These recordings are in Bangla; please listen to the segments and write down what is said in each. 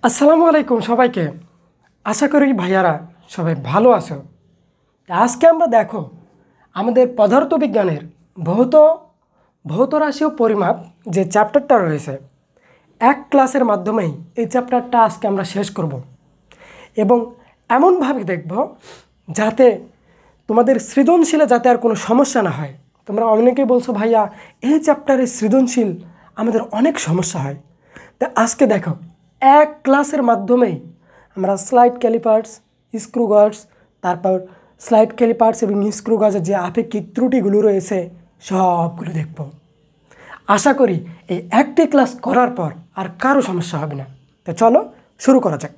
আসসালামু আলাইকুম সবাইকে। আশা করি ভাইয়ারা সবাই ভালো আছো। আজকে আমরা দেখো আমাদের পদার্থবিজ্ঞানের ভৌত রাশি ও পরিমাপ যে চ্যাপ্টারটা রয়েছে এক ক্লাসের মাধ্যমেই এই চ্যাপ্টারটা আজকে আমরা শেষ করব এবং এমনভাবে দেখব যাতে তোমাদের সৃজনশীলে যাতে আর কোনো সমস্যা না হয়। তোমরা অনেকেই বলছো ভাইয়া এই চ্যাপ্টারে সৃজনশীল আমাদের অনেক সমস্যা হয়। তা আজকে দেখো এক ক্লাসের মাধ্যমেই আমরা স্লাইড ক্যালিপার্স, স্ক্রু গার্ডস, তারপর স্লাইড ক্যালিপার্স এবং স্ক্রু গার্ডসের যে আপেক্ষিক ত্রুটিগুলো রয়েছে সবগুলো দেখব। আশা করি এই একটি ক্লাস করার পর আর কারো সমস্যা হবে না। তো চলো শুরু করা যাক।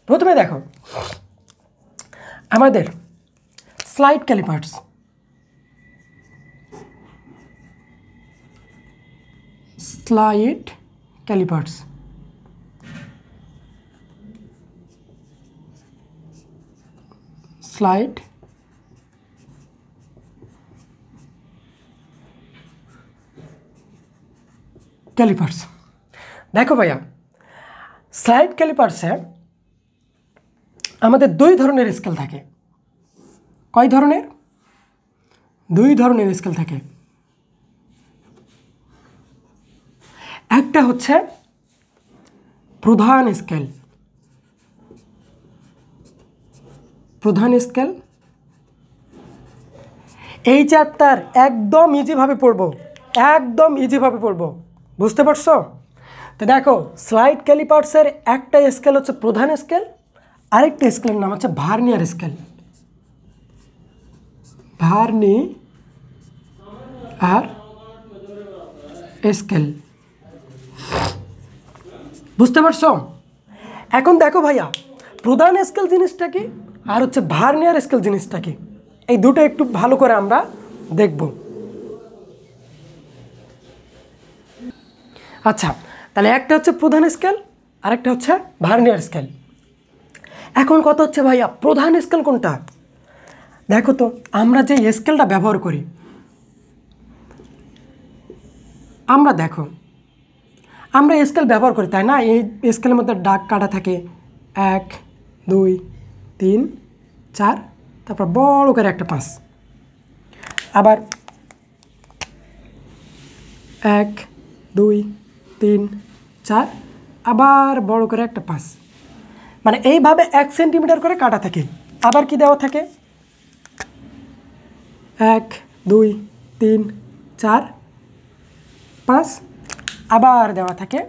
প্রথমে দেখো আমাদের slide callipers, slide callipers slide callipers দেখো ভাইয়া, স্লাইড ক্যালিপার্সে আমাদের দুই ধরনের স্কেল থাকে। কয় ধরনের? দুই ধরনের স্কেল থাকে। একটা হচ্ছে প্রধান স্কেল, এই চ্যাপ্টার একদম ইজিভাবে পড়বো, বুঝতে পারছো? তো দেখো স্লাইড ক্যালিপার্সের একটা স্কেল হচ্ছে প্রধান স্কেল, আরেকটা স্কেলের নাম হচ্ছে ভার্নিয়ার স্কেল। বুঝতে পারছো? এখন দেখো ভাইয়া, প্রধান স্কেল জিনিসটা কি আর হচ্ছে ভার্নিয়ার স্কেল জিনিসটা কি, এই দুটো একটু ভালো করে আমরা দেখব। আচ্ছা, তাহলে একটা হচ্ছে প্রধান স্কেল, আরেকটা হচ্ছে ভার্নিয়ার স্কেল। এখন কথা হচ্ছে ভাইয়া প্রধান স্কেল কোনটা? দেখো তো আমরা যে স্কেলটা ব্যবহার করি, আমরা স্কেল ব্যবহার করি তাই না? এই স্কেলের মধ্যে দাগ কাটা থাকে 1 2 3 4, তারপর বড় করে একটা 5, আবার 1 2 3 4, আবার বড় করে একটা 5, মানে এইভাবে 1 সেন্টিমিটার করে কাটা থাকে। আবার কি দেওয়া থাকে? 1 2 3 4 5, আবার দেওয়া থাকে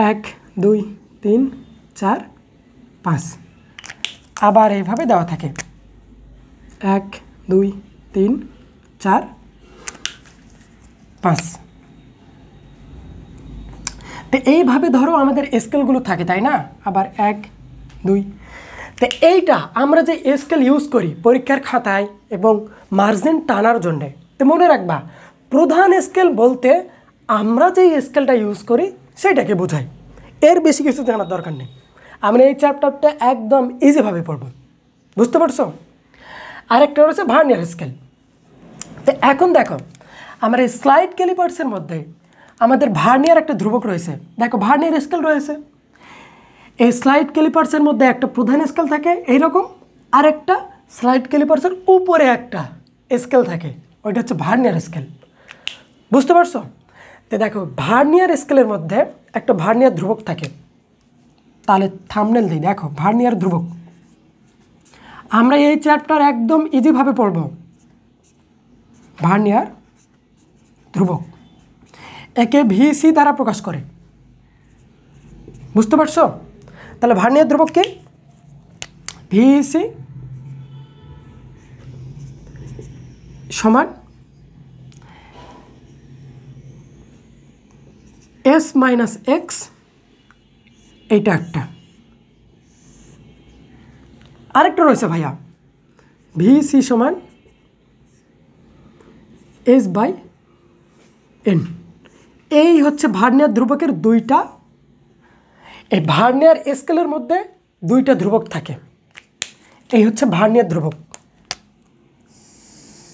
1 2 3 4 5, আবার এইভাবে দেওয়া থাকে 1 2 3 4 5। তো এইভাবে ধরো আমাদের স্কেলগুলো থাকে তাই না? আবার 1 2। তো এইটা আমরা যে স্কেল ইউজ করি পরীক্ষার খাতায় এবং মার্জিন টানার জন্যে, তো মনে রাখবা প্রধান স্কেল বলতে আমরা যেই স্কেলটা ইউজ করি সেটাকে বোঝাই, এর বেশি কিছু জানার দরকার নেই। আমরা এই চ্যাপ্টারটা একদম ইজিভাবে পড়ব, বুঝতে পারছো? আরেকটা রয়েছে ভার্নিয়ার স্কেল। তো এখন দেখো আমার এই স্লাইড ক্যালিপার্সের মধ্যে আমাদের ভার্নিয়ার একটা ধ্রুবক রয়েছে। দেখো ভার্নিয়ার স্কেল রয়েছে, এই স্লাইড ক্যালিপার্সের মধ্যে একটা প্রধান স্কেল থাকে এইরকম, আর একটা স্লাইড ক্যালিপার্সের উপরে একটা স্কেল থাকে, ওইটা হচ্ছে ভার্নিয়ার স্কেল, বুঝতে পারছো? তো দেখো ভার্নিয়ার স্কেলের মধ্যে একটা ভার্নিয়ার ধ্রুবক থাকে। তাহলে থাম্বনেল দিই, দেখো ভার্নিয়ার ধ্রুবক। আমরা এই চ্যাপ্টার একদম ইজিভাবে পড়ব। ভার্নিয়ার ধ্রুবক একে ভিসি দ্বারা প্রকাশ করে, বুঝতে পারছো? তাহলে ভার্নিয়ার ধ্রুবক কি? ভিসি সমান S মাইনাস এক্স, এইটা একটা। আরেকটা রয়েছে ভাইয়া ভিসি সমান S বাই এন। এই হচ্ছে ভার্নিয়ার ধ্রুবকের দুইটা, এই ভার্নিয়ার স্কেলের মধ্যে দুইটা ধ্রুবক থাকে, এই হচ্ছে ভার্নিয়ার ধ্রুবক।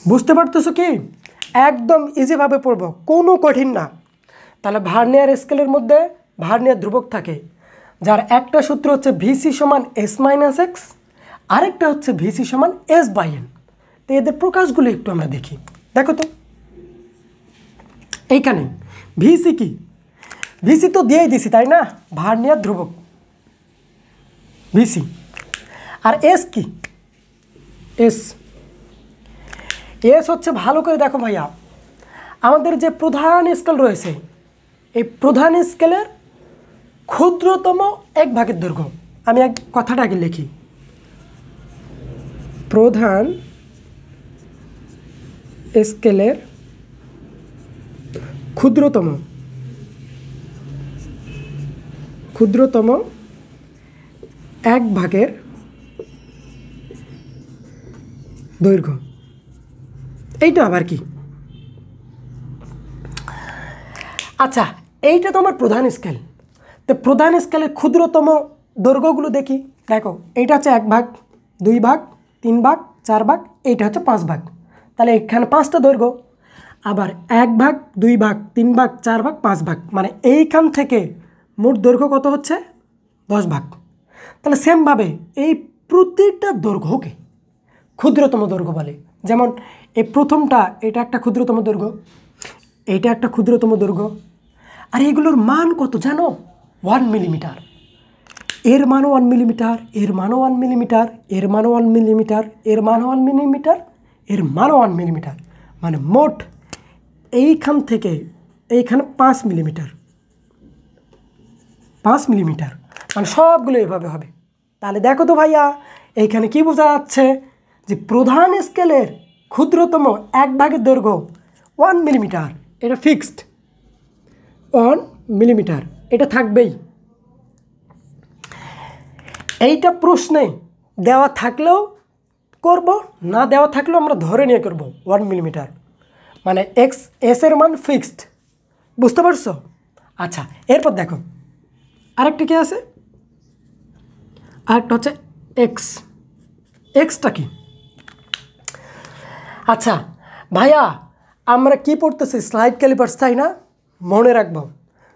বুঝতে পারতেছো কি? একদম ইজিভাবে পড়বো, কোনো কঠিন না। তাহলে ভার্নিয়ার স্কেলের মধ্যে ভার্নিয়ার ধ্রুবক থাকে, যার একটা সূত্র হচ্ছে ভিসি সমান এস মাইনাস এক্স, আরেকটা হচ্ছে ভিসি সমান এস বাই এন। তো এদের প্রকাশগুলো একটু আমরা দেখি। দেখো তো এইখানে ভিসি কি, ভিসি তো দিয়েই দিছি তাই না, ভার্নিয়ার ধ্রুবক ভিসি। আর এস কি, এস এস হচ্ছে ভালো করে দেখো ভাইয়া, আমাদের যে প্রধান স্কেল রয়েছে এই প্রধান স্কেলের ক্ষুদ্রতম এক ভাগের দৈর্ঘ্য। আমি এক কথাটা আগে লিখি, প্রধান স্কেলের ক্ষুদ্রতম এক ভাগের দৈর্ঘ্য। এইটা আবার কি, আচ্ছা এইটা তো আমার প্রধান স্কেল। তো প্রধান স্কেলের ক্ষুদ্রতম দৈর্ঘ্যগুলো দেখি। দেখো এইটা হচ্ছে 1 ভাগ, 2 ভাগ, 3 ভাগ, 4 ভাগ, এইটা হচ্ছে 5 ভাগ। তাহলে এখানে 5টা দৈর্ঘ্য। আবার 1 ভাগ, 2 ভাগ, 3 ভাগ, 4 ভাগ, 5 ভাগ, মানে এইখান থেকে মোট দৈর্ঘ্য কত হচ্ছে 10 ভাগ। তাহলে সেমভাবে এই প্রতিটা দৈর্ঘ্যকে ক্ষুদ্রতম দৈর্ঘ্য বলে। যেমন এই প্রথমটা, এটা একটা ক্ষুদ্রতম দৈর্ঘ্য, এইটা একটা ক্ষুদ্রতম দৈর্ঘ্য। আর এগুলোর মান কত জানো, 1 মিলিমিটার। এর মানও 1 মিলিমিটার, এর মানও 1 মিলিমিটার, এর মানও 1 মিলিমিটার, এর মানও 1 মিলিমিটার, এর মানও 1 মিলিমিটার, মানে মোট এইখান থেকে এইখানে 5 মিলিমিটার, 5 মিলিমিটার, মানে সবগুলো এভাবে হবে। তাহলে দেখো তো ভাইয়া এইখানে কি বোঝা যাচ্ছে যে প্রধান স্কেলের ক্ষুদ্রতম এক ভাগের দৈর্ঘ্য 1 মিলিমিটার, এটা ফিক্সড 1 মিলিমিটার, এটা থাকবেই। এইটা প্রশ্নে দেওয়া থাকলেও করব, না দেওয়া থাকলেও আমরা ধরে নিয়ে করব 1 মিলিমিটার, মানে এস এর মান ফিক্সড। বুঝতে পারছো? আচ্ছা এরপর দেখো আরেকটা কি আছে, আরেকটা হচ্ছে এক্সটা কি। আচ্ছা ভাইয়া আমরা কি পড়তেছি, স্লাইড ক্যালিপার্স, তাই না? মনে রাখবো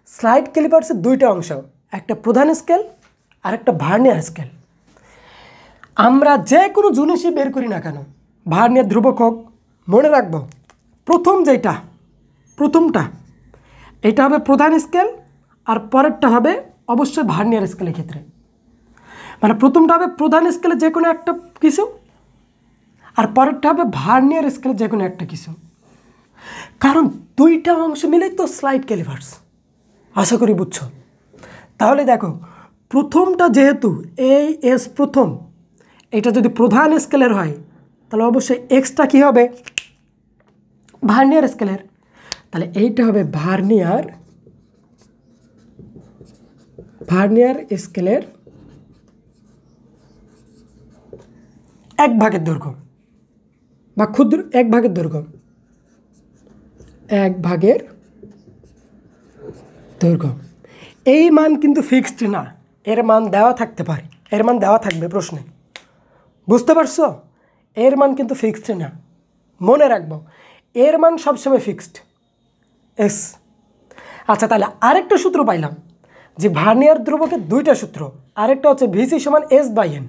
স্লাইড ক্যালিপার্সের 2টা অংশ, একটা প্রধান স্কেল আর একটা ভার্নিয়ার স্কেল। আমরা যে কোনো জিনিসই বের করি না কেন, ভার্নিয়ার ধ্রুবক হোক, মনে রাখবো প্রথমটা এটা হবে প্রধান স্কেল, আর পরেরটা হবে অবশ্যই ভার্নিয়ার স্কেলের ক্ষেত্রে। মানে প্রথমটা হবে প্রধান স্কেলে যে কোনো একটা কিছু, আর পরেরটা হবে ভার্নিয়ার স্কেলে যে কোনো একটা কিছু। কারণ 2টা অংশ মিলেই তো স্লাইড ক্যালিপার্স। আশা করি বুঝছো। তাহলে দেখো প্রথমটা যেহেতু এই এস প্রথম, এটা যদি প্রধান স্কেলের হয় তাহলে অবশ্যই এক্সটা কী হবে, ভার্নিয়ার স্কেলের। তাহলে এইটা হবে ভার্নিয়ার স্কেলের এক ভাগের দৈর্ঘ্য বা ক্ষুদ্র এক ভাগের দৈর্ঘ্য, এক ভাগের দৈর্ঘ্য। এই মান কিন্তু ফিক্সড না, এর মান দেওয়া থাকতে পারে, এর মান দেওয়া থাকবে প্রশ্নে। বুঝতে পারছো? এর মান কিন্তু ফিক্সড না, মনে রাখবো এর মান সবসময় ফিক্সড এস। আচ্ছা তাহলে আরেকটা সূত্র পাইলাম যে ভার্নিয়ার ধ্রুবকের 2টা সূত্র, আরেকটা হচ্ছে ভিসি সমান এস বাই এন।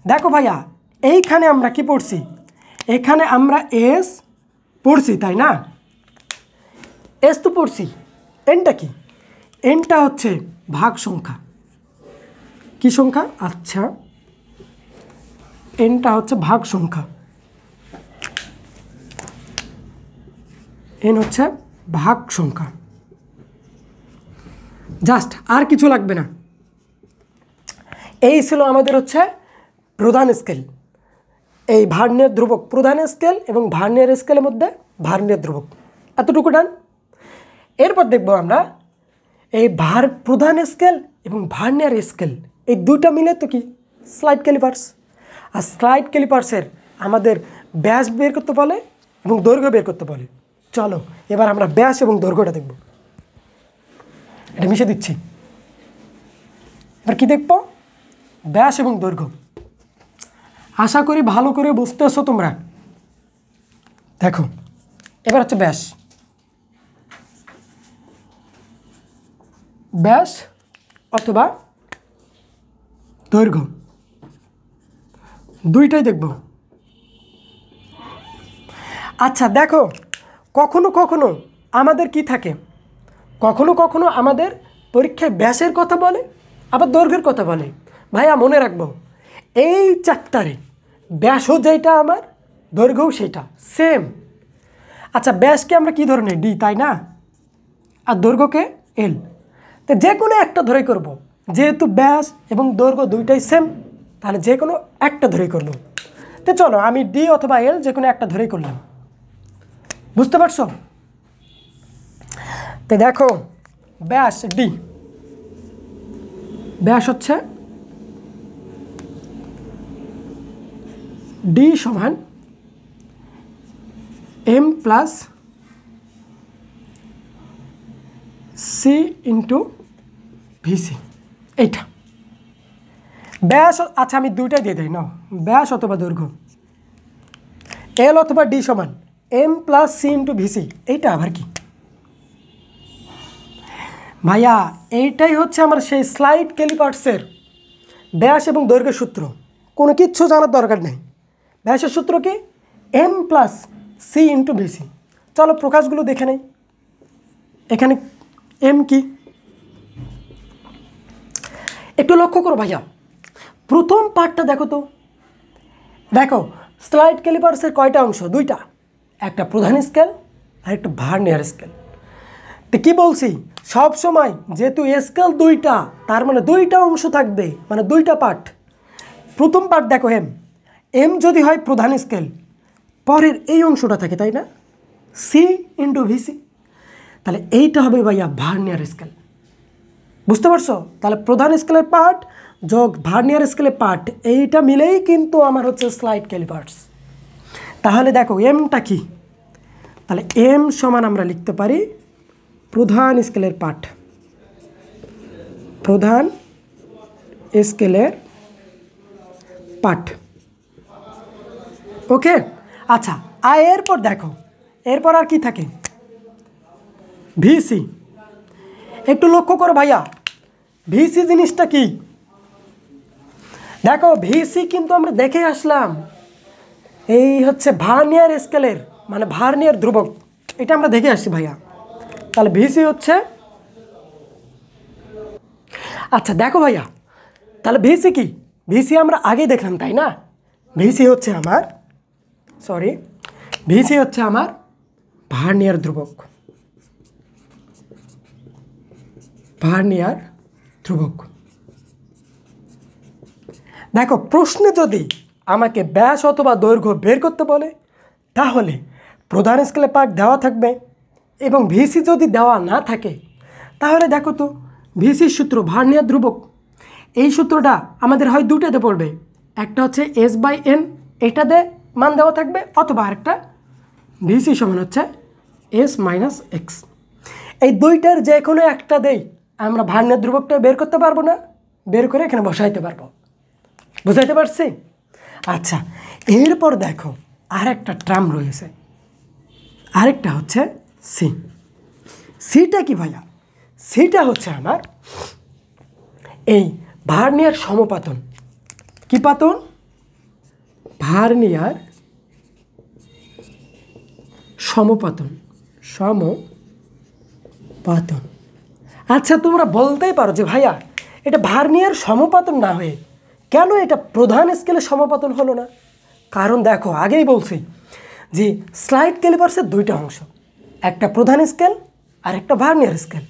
দেখো ভাইয়া এইখানে আমরা কি পড়ছি, এখানে আমরা এস পড়ছি তাই না, এস তো পড়ছি, এনটা কি, এনটা হচ্ছে ভাগ সংখ্যা। কি সংখ্যা? আচ্ছা এনটা হচ্ছে ভাগ সংখ্যা, এন হচ্ছে ভাগ সংখ্যা, জাস্ট আর কিছু লাগবে না। এই ছিল আমাদের হচ্ছে প্রধান স্কেল, এই ভার্নিয়ার ধ্রুবক, প্রধান স্কেল এবং ভার্নিয়ার স্কেলের মধ্যে ভার্নিয়ার ধ্রুবক, এতটুকু ডান। এরপর দেখব আমরা এই প্রধান স্কেল এবং ভার্নিয়ার স্কেল, এই 2টা মিলে তো কি স্লাইড ক্যালিপার্স। আর স্লাইড ক্যালিপার্সের আমাদের ব্যাস বের করতে বলে এবং দৈর্ঘ্য বের করতে বলে। চলো এবার আমরা ব্যাস এবং দৈর্ঘ্যটা দেখব। এটা মিশে দিচ্ছি। এবার কি দেখব, ব্যাস এবং দৈর্ঘ্য। আশা করি ভালো করে বুঝতেছো তোমরা। দেখো এবার হচ্ছে ব্যাস, ব্যাস অথবা দৈর্ঘ্য, দুইটাই দেখব। আচ্ছা দেখো, কখনো কখনো আমাদের কি থাকে, কখনো কখনো আমাদের পরীক্ষায় ব্যাসের কথা বলে, আবার দৈর্ঘ্যের কথা বলে। ভাইয়া মনে রাখবো, এই চ্যাপ্টারে ব্যাসও যেটা আমার, দৈর্ঘ্যও সেটা সেম। আচ্ছা ব্যাসকে আমরা কী ধরে নিই, ডি, তাই না? আর দৈর্ঘ্যকে এল। তো যে কোনো একটা ধরেই করব, যেহেতু ব্যাস এবং দৈর্ঘ্য দুইটাই সেম, তাহলে যে কোনো একটা ধরেই করব। তো চলো আমি ডি অথবা এল যে কোনো একটা ধরেই করলাম। বুঝতে পারছো? তো দেখো, ব্যাস ডি, ব্যাস হচ্ছে ডি সমান M plus C into VC, এইটা ব্যাস। আচ্ছা আমি দুইটাই দিয়ে দিই না, ব্যাস অথবা দৈর্ঘ্য, এল অথবা ডি সমান M plus C into VC, এইটা আবার কি ভাইয়া? এইটাই হচ্ছে আমার সেই স্লাইড ক্যালিপার্সের ব্যাস এবং দৈর্ঘ্যের সূত্র। কোনো কিচ্ছু জানার দরকার নেই। ব্যাসের সূত্র কি? M plus C into VC. চলো প্রকাশগুলো দেখে নেই। এখানে এম কি একটু লক্ষ্য করো ভাইয়া, প্রথম পার্টটা দেখো তো। দেখো স্লাইড ক্যালিপার্সের কয়টা অংশ? দুইটা, একটা প্রধান স্কেল আর একটা ভার্নিয়ার স্কেল। তো কী বলছি, সব সময় যেহেতু স্কেল দুইটা, তার মানে দুইটা অংশ থাকবে, মানে দুইটা পার্ট। প্রথম পার্ট দেখো এম, এম যদি হয় প্রধান স্কেল, পরের এই অংশটা থাকে, তাই না? সি ইন্টু ভিসি, তাহলে এইটা হবে ভাইয়া ভার্নিয়ার স্কেল। বুঝতে পারছো? তাহলে প্রধান স্কেলের পার্ট যোগ ভার্নিয়ার স্কেলের পার্ট, এইটা মিলেই কিন্তু আমার হচ্ছে স্লাইড ক্যালিপার্স। তাহলে দেখো এমটা কি, তাহলে এম সমান আমরা লিখতে পারি প্রধান স্কেলের পার্ট, প্রধান স্কেলের পার্ট। ওকে, আচ্ছা আর এরপর দেখো, এরপর আর কি থাকে? ভিসি। একটু লক্ষ্য করো ভাইয়া, ভিসি জিনিসটা কি? দেখো ভিসি কিন্তু আমরা দেখে আসলাম, এই হচ্ছে ভার্নিয়ার স্কেলের, মানে ভার্নিয়ার ধ্রুবক, এটা আমরা দেখে আসছি ভাইয়া। তাহলে ভিসি হচ্ছে, আচ্ছা দেখো ভাইয়া, তাহলে ভিসি কি? ভিসি আমরা আগেই দেখলাম, তাই না? ভিসি হচ্ছে আমার, ভিসি হচ্ছে আমার ভার্নিয়ার ধ্রুবক, ভার্নিয়ার ধ্রুবক। দেখো প্রশ্নে যদি আমাকে ব্যাস অথবা দৈর্ঘ্য বের করতে বলে, তাহলে প্রধান স্কেলে পার্ট দেওয়া থাকবে, এবং ভিসি যদি দেওয়া না থাকে, তাহলে দেখো তো ভিসির সূত্র ভার্নিয়ার ধ্রুবক, এই সূত্রটা আমাদের হয় দুটাতে পড়বে, একটা হচ্ছে এস বাই এন, এটাতে মান দেওয়া থাকবে, অথবা আরেকটা ভিসি সমান হচ্ছে এস মাইনাস এক্স। এই দুইটার যে কোনো একটা দেই, আমরা ভার্নিয়ার ধ্রুবকটা বের করতে পারবো না, বের করে এখানে বসাইতে পারবো। বুঝাইতে পারছি? আচ্ছা এরপর দেখো আরেকটা ট্রাম রয়েছে, আরেকটা হচ্ছে সি। সিটা কি ভাইয়া? সিটা হচ্ছে আমার এই ভার্নিয়ার সমপাতন। কি পাতন? ভার্নিয়ার সমপাতন, সমপাতন। আচ্ছা তোমরা বলতেই পারো যে ভাইয়া এটা ভার্নিয়ার সমপাতন না হয়ে কেন এটা প্রধান স্কেলে সমপাতন হলো না? কারণ দেখো আগেই বলছি যে স্লাইড ক্যালিপার্সের দুইটা অংশ, একটা প্রধান স্কেল আর একটা ভার্নিয়ার স্কেল।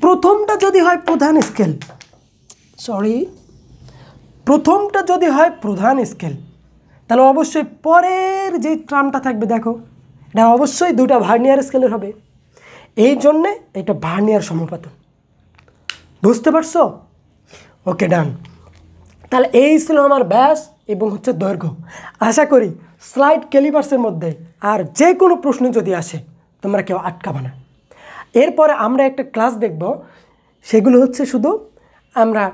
প্রথমটা যদি হয় প্রধান স্কেল, প্রথমটা যদি হয় প্রধান স্কেল, তাহলে অবশ্যই পরের যে ট্রামটা থাকবে দেখো, এটা অবশ্যই দুটা ভার্নিয়ার স্কেলের হবে। এই জন্যে এটা ভার্নিয়ার সমপাতন। বুঝতে পারছো? ওকে ডান। তাহলে এই ছিল আমার ব্যাস এবং হচ্ছে দৈর্ঘ্য। আশা করি স্লাইড ক্যালিপার্সের মধ্যে আর যে কোনো প্রশ্ন যদি আসে তোমরা কেউ আটকাবে না। এরপরে আমরা একটা ক্লাস দেখব, সেগুলো হচ্ছে শুধু আমরা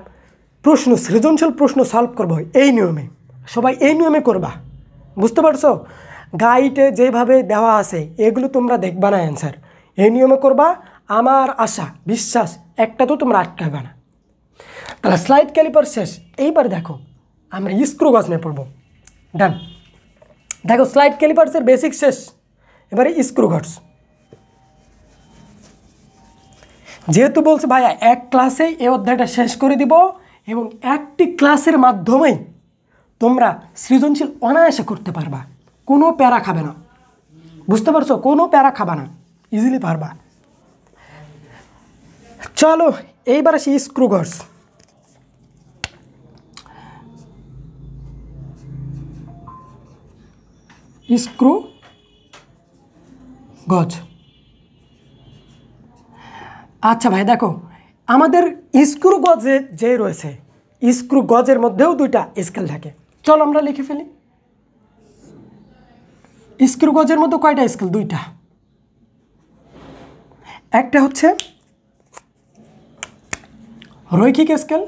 প্রশ্ন, সৃজনশীল প্রশ্ন সলভ করব এই নিয়মে। সবাই এই নিয়মে করবা। বুঝতে পারছো? গাইডে যেভাবে দেওয়া আছে এগুলো তোমরা দেখবা না, অ্যান্সার এই নিয়মে করবা। আমার আশা বিশ্বাস একটা তো তোমরা আটকাবে না। তাহলে স্লাইড ক্যালিপার শেষ। এইবার দেখো আমরা স্ক্রু গজ নিয়ে পড়বো। ডান। দেখো স্লাইড ক্যালিপার্সের বেসিক শেষ, এবারে স্ক্রু গজ। যেহেতু বলছে ভাইয়া এক ক্লাসেই এই অধ্যায়টা শেষ করে দিব এবং একটি ক্লাসের মাধ্যমেই তোমরা সৃজনশীল অনায়াসে করতে পারবা, কোনো প্যারা খাবে না। বুঝতে পারছো? কোনো প্যারা খাবা না, ইজিলি পারবা। চলো এইবার আসি স্ক্রু গজ। স্ক্রু গজ। আচ্ছা ভাই দেখো আমাদের স্ক্রু গজে যে রয়েছে, স্ক্রু গজের মধ্যেও দুইটা স্কেল থাকে। চলো আমরা লিখে ফেলি। স্ক্রু গজের মধ্যে কয়টা স্কেল? দুইটা। একটা হচ্ছে রৈখিক স্কেল,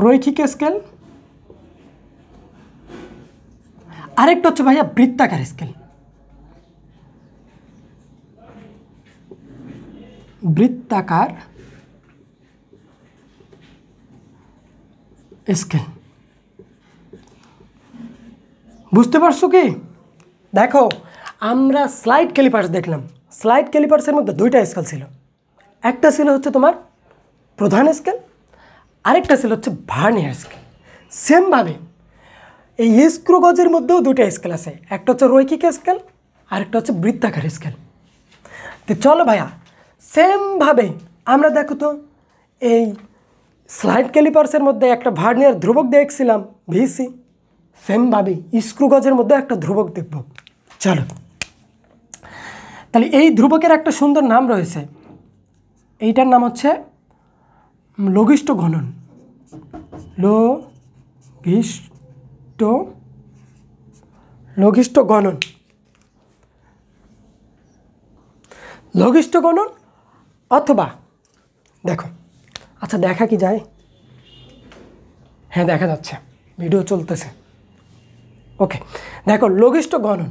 রৈখিক স্কেল, আরেকটা হচ্ছে ভাইয়া বৃত্তাকার স্কেল। বৃত্তাকার স্কেল। বুঝতে পারছো কি? দেখো আমরা স্লাইড ক্যালিপার্স দেখলাম, স্লাইড ক্যালিপার্সের মধ্যে দুইটা স্কেল ছিল। একটা ছিল হচ্ছে তোমার প্রধান স্কেল, আরেকটা ছিল হচ্ছে ভার্নিয়ার স্কেল। সেমভাবে এই স্ক্রু গজের মধ্যেও দুটো স্কেল আছে, একটা হচ্ছে রৈখিক স্কেল, আরেকটা হচ্ছে বৃত্তাকার স্কেল। তো চলো ভাইয়া সেমভাবে আমরা দেখো তো এই স্লাইড ক্যালিপার্সের মধ্যে একটা ভার্নিয়ার ধ্রুবক দেখছিলাম ভিসি, সেমভাবে স্ক্রু গজের মধ্যে একটা ধ্রুবক দেখব। চলো তাহলে এই ধ্রুবকের একটা সুন্দর নাম রয়েছে, এইটার নাম হচ্ছে লঘিষ্ঠ ঘনন। লঘিষ্ঠ গণন, লঘিষ্ঠ গণন অথবা দেখো, আচ্ছা দেখা কি যায়? হ্যাঁ দেখা যাচ্ছে, ভিডিও চলতেছে। ওকে দেখো লঘিষ্ঠ গণন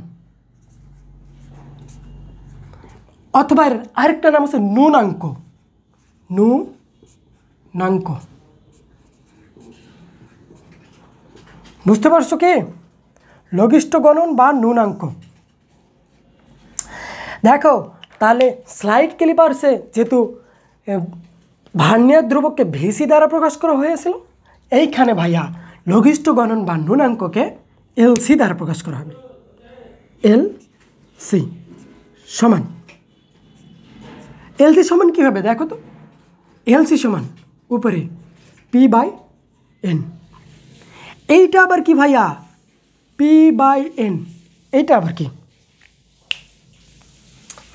অথবা আরেকটা নাম আছে নুনাঙ্ক। নুনাঙ্ক। বুঝতে পারছো কি? লঘিষ্ঠ গণন বা নুনাঙ্ক। দেখো তাহলে স্লাইড ক্যালিপার্সে যেহেতু ভার্নিয়ার ধ্রুবককে ভিসি দ্বারা প্রকাশ করা হয়েছিল, এইখানে ভাইয়া লঘিষ্ঠ গণন বা নুনাঙ্ককে এলসি দ্বারা প্রকাশ করা হবে। এলসি সমান, এলসি সমান কী হবে দেখো তো? এলসি সমান উপরে P/N। এইটা আবার কি ভাইয়া? P/N। এইটা আবার কি?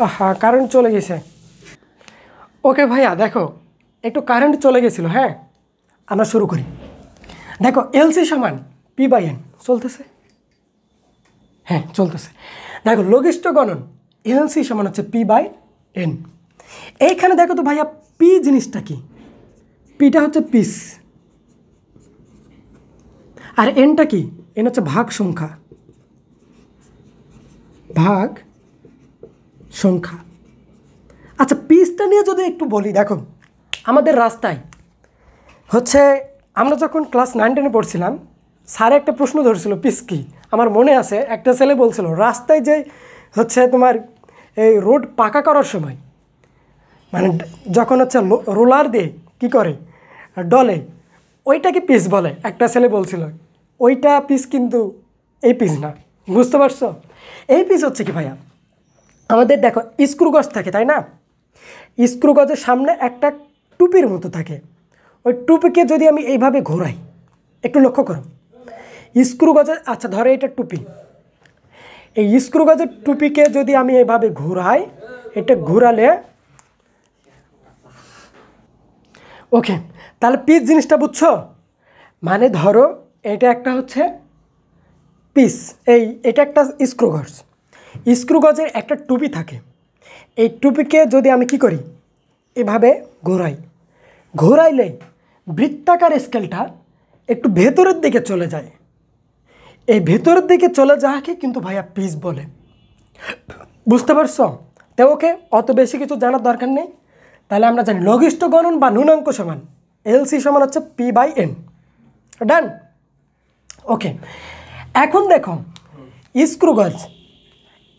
আহা কারেন্ট চলে গেছে। ওকে ভাইয়া দেখো একটু কারেন্ট চলে গেছিলো। হ্যাঁ আমরা শুরু করি। দেখো এলসি সমান P/N চলতেছে। হ্যাঁ চলতেছে। দেখো লঘিষ্ঠ গণন এলসি সমান হচ্ছে P/N। এইখানে দেখো তো ভাইয়া পি জিনিসটা কি? পিটা হচ্ছে পিস, আর এনটা কি? এন হচ্ছে ভাগ সংখ্যা। ভাগ সংখ্যা। আচ্ছা পিসটা নিয়ে যদি একটু বলি, দেখো আমাদের রাস্তায় হচ্ছে আমরা যখন ক্লাস 9-10-এ পড়ছিলাম, স্যারে একটা প্রশ্ন ধরেছিল পিস কি। আমার মনে আছে একটা ছেলে বলছিল রাস্তায় যে হচ্ছে তোমার এই রোড পাকা করার সময় মানে যখন হচ্ছে রোলার দিয়ে কী করে ডলে, ওইটাকে পিস বলে। একটা ছেলে বলছিল ওইটা পিস, কিন্তু এই পিস না। বুঝতে পারছো? এই পিস হচ্ছে কি ভাইয়া, আমাদের দেখো স্ক্রু গজ থাকে তাই না? স্ক্রু গজের সামনে একটা টুপির মতো থাকে, ওই টুপিকে যদি আমি এইভাবে ঘোরাই, একটু লক্ষ্য করো স্ক্রু গজের, আচ্ছা ধরো এটা টুপি, এই স্ক্রু গজের টুপিকে যদি আমি এইভাবে ঘোরাই, এটা ঘোরালে ওকে তাহলে পিস জিনিসটা বুঝছো? মানে ধরো এটা একটা হচ্ছে পিস, এটা একটা স্ক্রু গজ। স্ক্রু গজের একটা টুপি থাকে, এই টুপিকে যদি আমি কি করি এভাবে ঘোরাইলে বৃত্তাকার স্কেলটা একটু ভেতরের দিকে চলে যায়। এই ভেতরের দিকে চলে যাওয়াকে কিন্তু ভাইয়া পিচ বলে। বুঝতে পারছো? তো ওকে, অত বেশি কিছু জানার দরকার নেই। তাহলে আমরা জানি লঘিষ্ঠ গণন বা ন্যূনাঙ্ক সমান এলসি সমান হচ্ছে P/N। ডান। ওকে, এখন দেখো স্ক্রু গজ,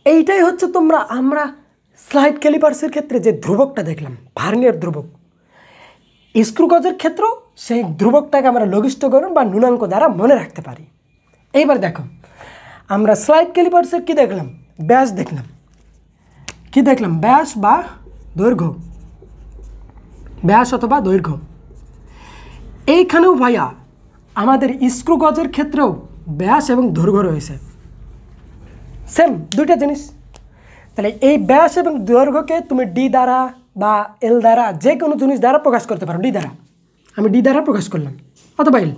এইটাই হচ্ছে আমরা স্লাইড ক্যালিপার্সের ক্ষেত্রে যে ধ্রুবকটা দেখলাম, ভার্নিয়ার ধ্রুবক, স্ক্রু গজের ক্ষেত্রেও সেই ধ্রুবকটাকে আমরা লঘিষ্ঠ গণন বা ন্যূনাঙ্ক দ্বারা মনে রাখতে পারি। এইবার দেখো আমরা স্লাইড ক্যালিপার্সের কি দেখলাম, ব্যাস দেখলাম। কি দেখলাম? ব্যাস বা দৈর্ঘ্য, ব্যাস অথবা দৈর্ঘ্য। এইখানেও ভাইয়া আমাদের স্ক্রু গজের ক্ষেত্রেও ব্যাস এবং দৈর্ঘ্য রয়েছে, সেম দুইটা জিনিস। তাহলে এই ব্যাস এবং দৈর্ঘ্যকে তুমি ডি দ্বারা বা এল দ্বারা যে কোনো জিনিস দ্বারা প্রকাশ করতে পারো। ডি দ্বারা, আমি ডি দ্বারা প্রকাশ করলাম, অথবা এল,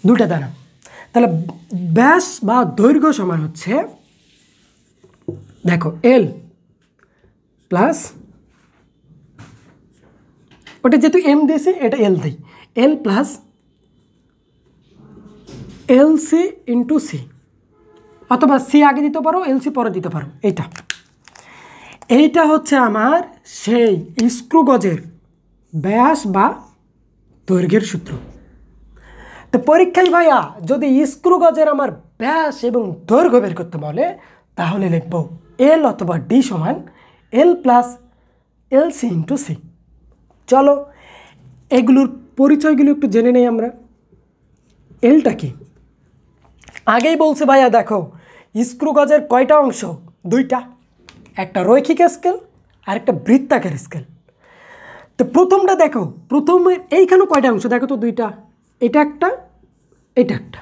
দুইটা দ্বারা। তাহলে ব্যাস বা দৈর্ঘ্য সমান হচ্ছে, দেখো, এল প্লাস, ওটা যেহেতু এম দিয়েছি এটা এল দিই, এল প্লাস এলসি ইন্টু সি, অথবা সি আগে দিতে পারো, এলসি পরে দিতে পারো। এইটা হচ্ছে আমার সেই স্ক্রু গজের ব্যাস বা দৈর্ঘ্যের সূত্র। তো পরীক্ষায় ভাইয়া যদি স্ক্রু গজের আমার ব্যাস এবং দৈর্ঘ্য বের করতে বলে, তাহলে লিখব এল অথবা ডি সমান এল প্লাস এলসি ইন্টু সি। চলো এগুলোর পরিচয়গুলো একটু জেনে নেই আমরা। এলটা কি? আগেই বলছে ভাইয়া, দেখো স্ক্রু গজের কয়টা অংশ? দুইটা, একটা রৈখিক স্কেল আর একটা বৃত্তাকার স্কেল। তো প্রথমটা দেখো, প্রথমে এইখানে কয়টা অংশ দেখো তো? দুইটা, এটা একটা, এটা একটা।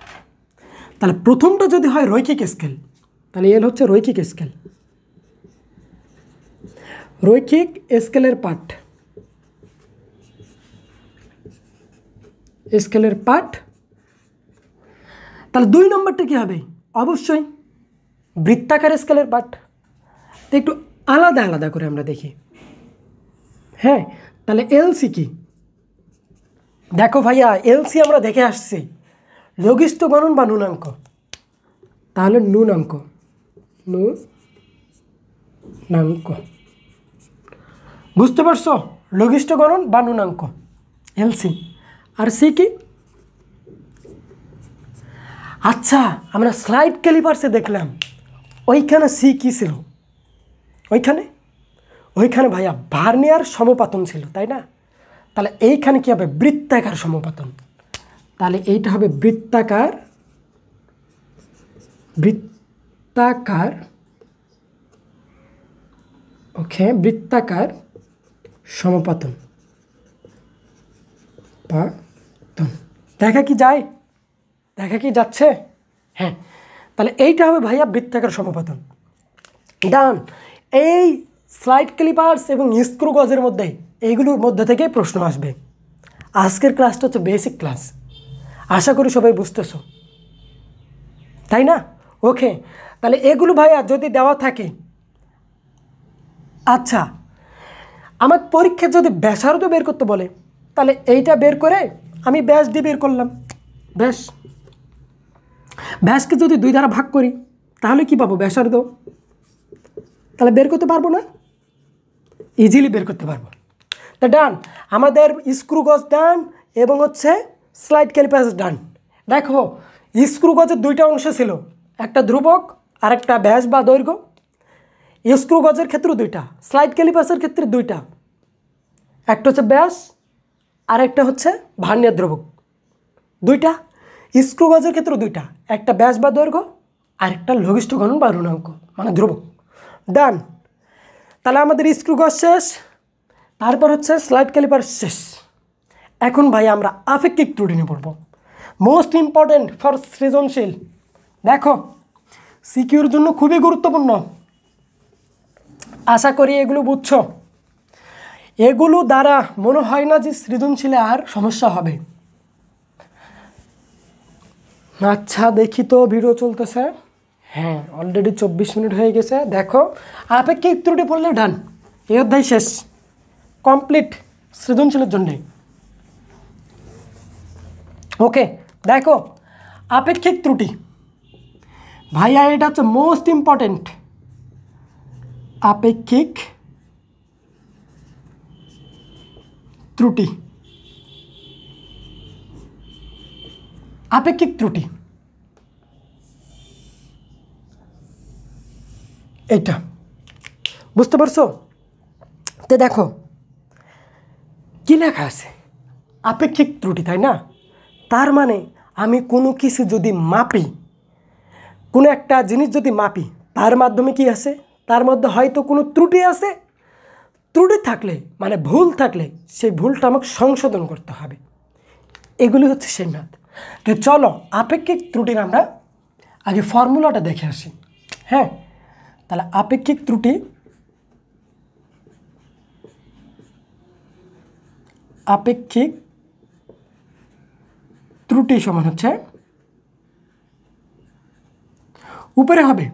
তাহলে প্রথমটা যদি হয় রৈখিক স্কেল, তাহলে এল হচ্ছে রৈখিক স্কেল, রৈখিক স্কেলের পার্ট, স্কেলের পার্ট। তাহলে দুই নম্বরটা কী হবে? অবশ্যই বৃত্তাকার স্কেলের পার্ট। তো একটু আলাদা আলাদা করে আমরা দেখি। হ্যাঁ, তাহলে এলসি কি? দেখো ভাইয়া, এলসি আমরা দেখে আসছি লঘিষ্ঠ গণন বা ন্যূনাঙ্ক। তাহলে ন্যূনাঙ্ক, ন্যূনাঙ্ক, বুঝতে পারছো? লঘিষ্ঠ গণন বা ন্যূনাঙ্ক এলসি। আর সি কি? আচ্ছা, আমরা স্লাইড ক্যালিপার্সে দেখলাম ওইখানে সি কি ছিল? ওইখানে ভাইয়া ভার্নিয়ার সমপাতন ছিল, তাই না? তাহলে এইখানে কি হবে? বৃত্তাকার সমপাতন। তাহলে এইটা হবে বৃত্তাকার, ওকে, বৃত্তাকার সমপাতন। দেখা কি যায়? দেখা কি যাচ্ছে? হ্যাঁ, তাহলে এইটা হবে ভাইয়া বৃত্তাকার সমপাতন। ডান। এই স্লাইড ক্লিপার্স এবং স্ক্রু গজের মধ্যে, এইগুলোর মধ্যে থেকে প্রশ্ন আসবে। আজকের ক্লাসটা হচ্ছে বেসিক ক্লাস, আশা করি সবাই বুঝতেছো, তাই না? ওকে, তাহলে এগুলো ভাইয়া যদি দেওয়া থাকে, আচ্ছা আমার পরীক্ষা যদি ব্যাসার্ধ বের করতে বলে, তাহলে এইটা বের করে আমি ব্যাস দিয়ে বের করলাম। ব্যাসকে যদি দুই দ্বারা ভাগ করি, তাহলে কি পাবো? ব্যাসার্ধ। তাহলে বের করতে পারবো না? ইজিলি বের করতে পারবো। তা ডান, আমাদের স্ক্রু গজ ডান এবং হচ্ছে স্লাইড ক্যালিপার্স ডান। দেখো স্ক্রু গজের দুইটা অংশ ছিল, একটা ধ্রুবক আর একটা ব্যাস বা দৈর্ঘ্য। স্ক্রু গজের ক্ষেত্রে দুইটা, স্লাইড ক্যালিপার্সের ক্ষেত্রে দুইটা, একটা হচ্ছে ব্যাস আর একটা হচ্ছে ভার্নিয়ার ধ্রুবক। দুইটা স্ক্রু গজের ক্ষেত্রে দুইটা, একটা ব্যাস বা দৈর্ঘ্য আর একটা লঘিষ্ঠ গণন বা ঋণাঙ্ক মানে ধ্রুবক। ডান। তাহলে আমাদের স্ক্রু গজ শেষ, তারপর হচ্ছে স্লাইড ক্যালিপার শেষ। এখন ভাই আমরা আপেক্ষিক ত্রুটি নিয়ে পড়ব, মোস্ট ইম্পর্টেন্ট ফর সৃজনশীল। দেখো সিকিউর জন্য খুবই গুরুত্বপূর্ণ, আশা করি এগুলো বুঝছো। এগুলো দ্বারা মনে হয় না যে সৃজনশীলে আর সমস্যা হবে। আচ্ছা দেখি তো, ভিডিও চলতেছে। হ্যাঁ, অলরেডি 24 মিনিট হয়ে গেছে। দেখো আপেক্ষিক ত্রুটি পড়লে ডান, এই অধ্যায় শেষ, কমপ্লিট সৃজনশীলের জন্যে। ওকে, দেখো আপেক্ষিক ত্রুটি ভাইয়া এটা হচ্ছে মোস্ট ইম্পর্টেন্ট। আপেক্ষিক ত্রুটি, আপেক্ষিক ত্রুটি এইটা বুঝতে পারছো? তো দেখো কি লেখা আছে, আপেক্ষিক ত্রুটি, তাই না? তার মানে আমি কোনো কিছু যদি মাপি, কোনো একটা জিনিস যদি মাপি, তার মাধ্যমে কি আছে, তার মধ্যে হয়তো কোনো ত্রুটি আছে। ত্রুটি থাকলে মানে ভুল থাকলে সেই ভুলটা আমাকে সংশোধন করতে হবে। এগুলি হচ্ছে সেই ম্যাথ। তো চলো আপেক্ষিক ত্রুটির আমরা আগে ফর্মুলাটা দেখে আসি। হ্যাঁ, তাহলে আপেক্ষিক ত্রুটি, আপেক্ষিক ত্রুটি সমান হচ্ছে উপরে হবে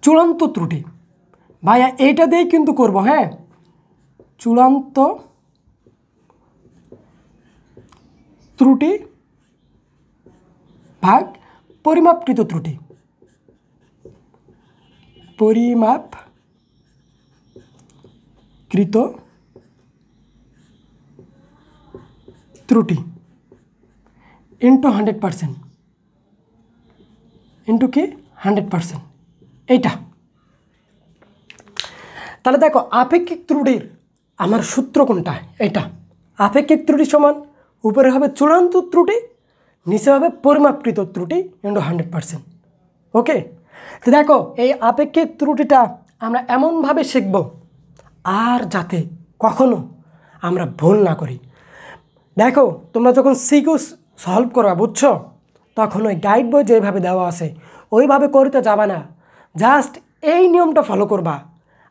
চূড়ান্ত ত্রুটি। ভাইয়া এইটা দিয়েই কিন্তু করবো। হ্যাঁ, চূড়ান্ত ত্রুটি ভাগ পরিমাপকৃত ত্রুটি, পরিমাপকৃত ত্রুটি ইন্টু 100%, ইন্টু কি 100%। এইটা তাহলে দেখো আপেক্ষিক ত্রুটির আমার সূত্র কোনটা? এটা আপেক্ষিক ত্রুটি সমান উপরে হবে চূড়ান্ত ত্রুটি, নিচে হবে পরিমাপকৃত ত্রুটি ইন্টু 100%। ওকে, তো দেখো এই আপেক্ষিক ত্রুটিটা আমরা এমনভাবে শিখব আর যাতে কখনো আমরা ভুল না করি। দেখো তোমরা যখন সিকিউ সলভ করবা, বুঝছো, তখন ওই গাইড বই যেভাবে দেওয়া আছে ওইভাবে করতে যাবা না, জাস্ট এই নিয়মটা ফলো করবা।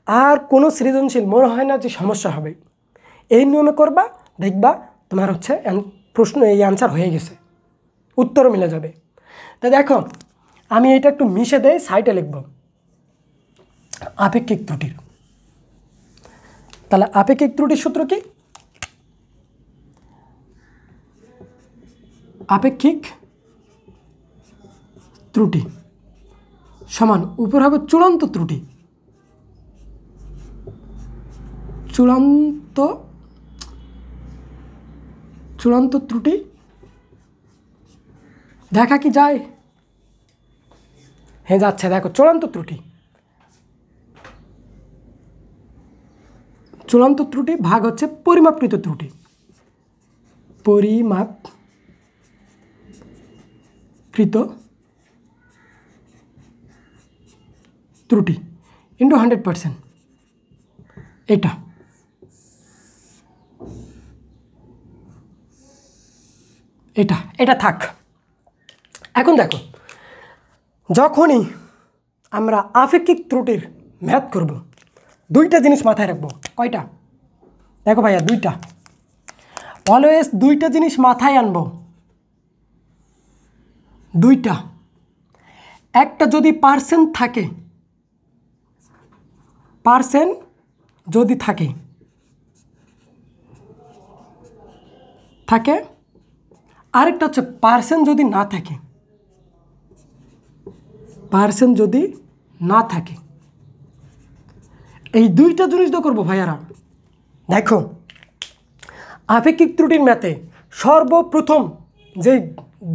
আর কোনো সৃজনশীল মনে হয় না যে সমস্যা হবে। এই নিয়মে করবা, দেখবা তোমার হচ্ছে প্রশ্ন এই আনসার হয়ে গেছে, উত্তর মিলে যাবে। তো দেখো আমি এটা একটু মিশে দেই, সাইডে লিখব আপেক্ষিক ত্রুটির। তাহলে আপেক্ষিক ত্রুটির সূত্র কি? আপেক্ষিক ত্রুটি সমান উপর হবে চূড়ান্ত ত্রুটি, চূড়ান্ত ত্রুটি দেখা কি যায়? হ্যাঁ যাচ্ছে। দেখো চূড়ান্ত ত্রুটি ভাগ হচ্ছে পরিমাপকৃত ত্রুটি, পরিমাপকৃত ত্রুটি ইন্টু 100%। এটা থাক। এখন দেখো যখনই আমরা আপেক্ষিক ত্রুটির ম্যাথ করব, দুইটা জিনিস মাথায় রাখবো। কয়টা? দেখো ভাইয়া দুইটা, অলওয়েজ দুইটা জিনিস মাথায় আনবো। দুইটা, একটা যদি পার্সেন্ট থাকে, পার্সেন্ট যদি থাকে আরেকটা হচ্ছে পার্সেন্ট যদি না থাকে, পার্সেন্ট যদি না থাকে। এই দুইটা জিনিস তো করবো ভাইয়ারা। দেখো আপেক্ষিক ত্রুটির ম্যাথে সর্বপ্রথম যে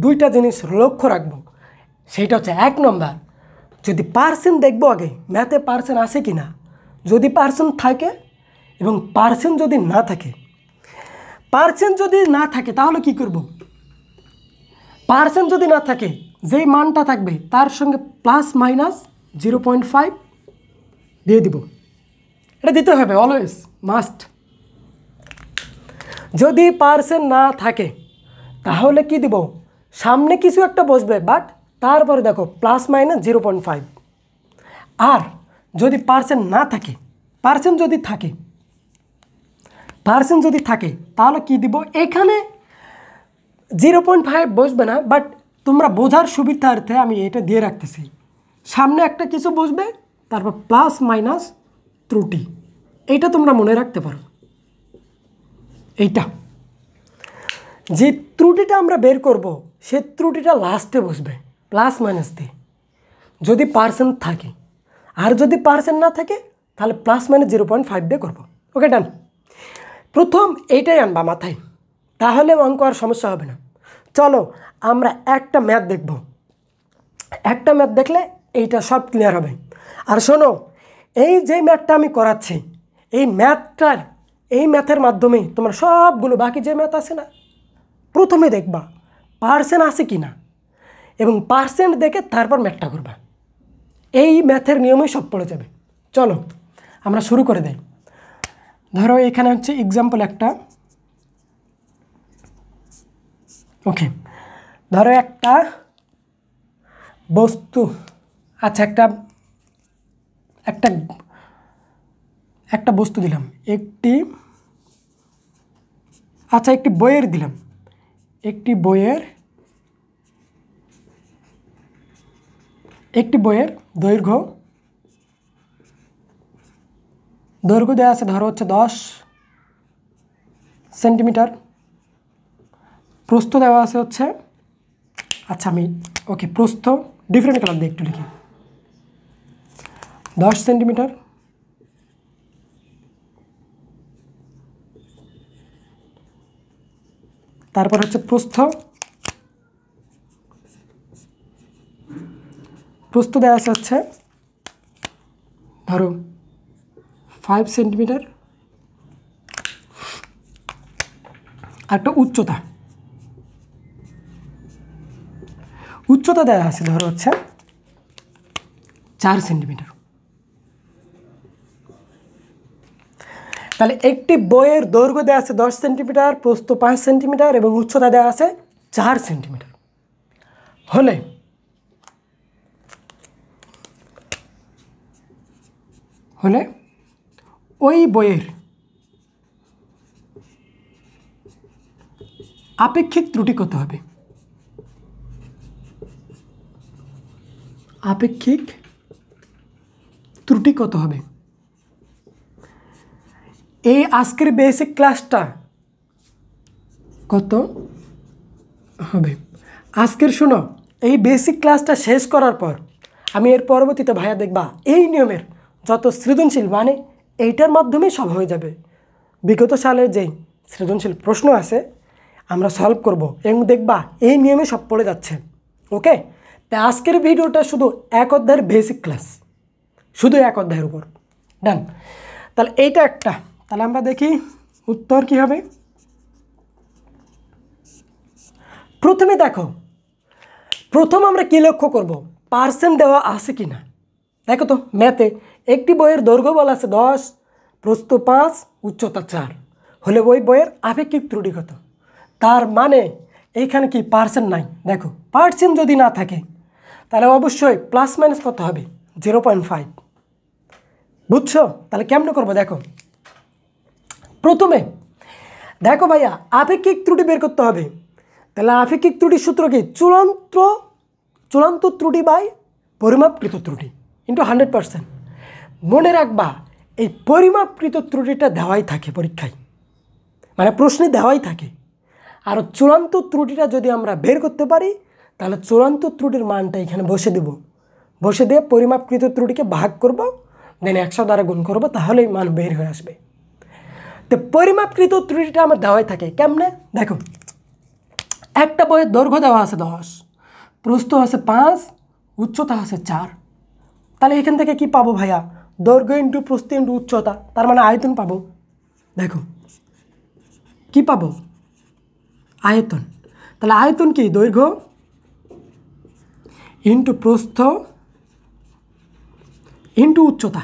দুইটা জিনিস লক্ষ্য রাখবো সেইটা হচ্ছে, 1 নম্বর, যদি পার্সেন্ট দেখবো আগে ম্যাথে পার্সেন্ট আছে কি না। যদি পার্সেন্ট থাকে এবং পার্সেন্ট যদি না থাকে, পার্সেন্ট যদি না থাকে তাহলে কি করব? পার্সেন্ট যদি না থাকে যেই মানটা থাকবে তার সঙ্গে প্লাস মাইনাস 0.5 দিয়ে দিব। এটা দিতে হবে, অলওয়েজ মাস্ট। যদি পার্সেন্ট না থাকে তাহলে কি দিব? সামনে কিছু একটা বসবে, বাট তারপরে দেখো প্লাস মাইনাস 0.5। আর যদি পার্সেন্ট না থাকে, পার্সেন্ট যদি থাকে তাহলে কি দিব? এখানে 0.5 বসবে না, বাট তোমরা বোঝার সুবিধার্থে আমি এটা দিয়ে রাখতেছি। সামনে একটা কিছু বসবে, তারপর প্লাস মাইনাস ত্রুটি, এইটা তোমরা মনে রাখতে পারো। এইটা যে ত্রুটিটা আমরা বের করব সে ত্রুটিটা লাস্টে বসবে প্লাস মাইনাস দিয়ে, যদি পার্সেন্ট থাকে। আর যদি পার্সেন্ট না থাকে তাহলে প্লাস মাইনাস 0.5 দিয়ে করবো। ওকে, ডান। প্রথম এইটাই আনবা মাথায়, তাহলে অঙ্ক আর সমস্যা হবে না। চলো আমরা একটা ম্যাথ দেখব, একটা ম্যাথ দেখলে এইটা সব ক্লিয়ার হবে। আর শোনো, এই যে ম্যাথটা আমি করাচ্ছি এই ম্যাথের মাধ্যমে তোমরা সবগুলো বাকি যে ম্যাথ আছে না, প্রথমে দেখবা পার্সেন্ট আছে কি না, এবং পার্সেন্ট দেখে তারপর ম্যাথটা করবা। এই ম্যাথের নিয়মই সব পড়ে যাবে। চলো আমরা শুরু করে দেই। ধরো এখানে হচ্ছে এক্সাম্পল একটা, ওকে, ধরো একটা বস্তু, আচ্ছা একটা একটা একটা বস্তু দিলাম, একটি বইয়ের দিলাম, একটি বইয়ের দৈর্ঘ্য দেওয়া আছে ধরো হচ্ছে 10 সেন্টিমিটার, প্রস্থ দেওয়া আছে হচ্ছে, আচ্ছা আমি ওকে প্রস্থ ডিফারেন্ট কালার দিয়ে একটু লিখি, 10 সেন্টিমিটার, তারপর হচ্ছে প্রস্থ দেওয়া আছে হচ্ছে ধরো 5 সেন্টিমিটার, আর একটা উচ্চতা দেওয়া আছে ধরো হচ্ছে 4 সেন্টিমিটার। তাহলে একটি বইয়ের দৈর্ঘ্য দেওয়া আছে 10 সেন্টিমিটার, প্রস্থ 5 সেন্টিমিটার এবং উচ্চতা দেওয়া আছে 4 সেন্টিমিটার। হলে ওই বইয়ের আপেক্ষিক ত্রুটি কত হবে? আপেক্ষিক ত্রুটি কত হবে? এই আজকের বেসিক ক্লাসটা কত হবে? আজকের শোনো, এই বেসিক ক্লাসটা শেষ করার পর আমি এর পরবর্তীতে ভাইয়া দেখবা এই নিয়মের যত সৃজনশীল মানে এইটার মাধ্যমেই সব হয়ে যাবে। বিগত সালের যেই সৃজনশীল প্রশ্ন আছে আমরা সলভ করব এবং দেখবা এই নিয়মে সব পড়ে যাচ্ছে। ওকে, তাই আজকের ভিডিওটা শুধু এক অধ্যায়ের বেসিক ক্লাস, শুধু এক অধ্যায়ের উপর। ডান। তাহলে এইটা একটা, তাহলে আমরা দেখি উত্তর কি হবে। প্রথমে দেখো, প্রথম আমরা কি লক্ষ্য করব, পার্সেন্ট দেওয়া আছে কি না। দেখো তো ম্যাথে একটি বইয়ের দৈর্ঘ্য বলা আছে 10, প্রস্থ 5, উচ্চতা 4, হলে ওই বইয়ের আপেক্ষিক ত্রুটি কত। তার মানে এইখানে কি পার্সেন্ট নাই। দেখো পার্সেন্ট যদি না থাকে তাহলে অবশ্যই প্লাস মাইনাস কত হবে 0.5। বুঝছো? তাহলে কেমনে করবো দেখো, প্রথমে দেখো ভাইয়া আপেক্ষিক ত্রুটি বের করতে হবে। তাহলে আপেক্ষিক ত্রুটির সূত্র কি? চূড়ান্ত ত্রুটি বাই পরিমাপকৃত ত্রুটি ইন্টু 100%। মনে রাখবা এই পরিমাপকৃত ত্রুটিটা দেওয়াই থাকে পরীক্ষায়, মানে প্রশ্নে দেওয়াই থাকে। আর চূড়ান্ত ত্রুটিটা যদি আমরা বের করতে পারি তাহলে চূড়ান্ত ত্রুটির মানটা এখানে বসে দেব, বসে দিয়ে পরিমাপকৃত ত্রুটিকে ভাগ করব, দেন 100 দ্বারা গুণ করব, তাহলেই মান বের হয়ে আসবে। তো পরিমাপকৃত ত্রুটিটা আমার দেওয়াই থাকে। কেমনে দেখো, একটা বইয়ের দৈর্ঘ্য দেওয়া আছে 10, প্রস্থ আছে 5, উচ্চতা আছে 4। তাহলে এখান থেকে কি পাবো ভাইয়া? দৈর্ঘ্য ইন্টু প্রস্থ ইন্টু উচ্চতা, তার মানে আয়তন পাবো। দেখো কি পাবো? আয়তন। তাহলে আয়তন কি? দৈর্ঘ্য ইন্টু প্রস্থ ইন্টু উচ্চতা।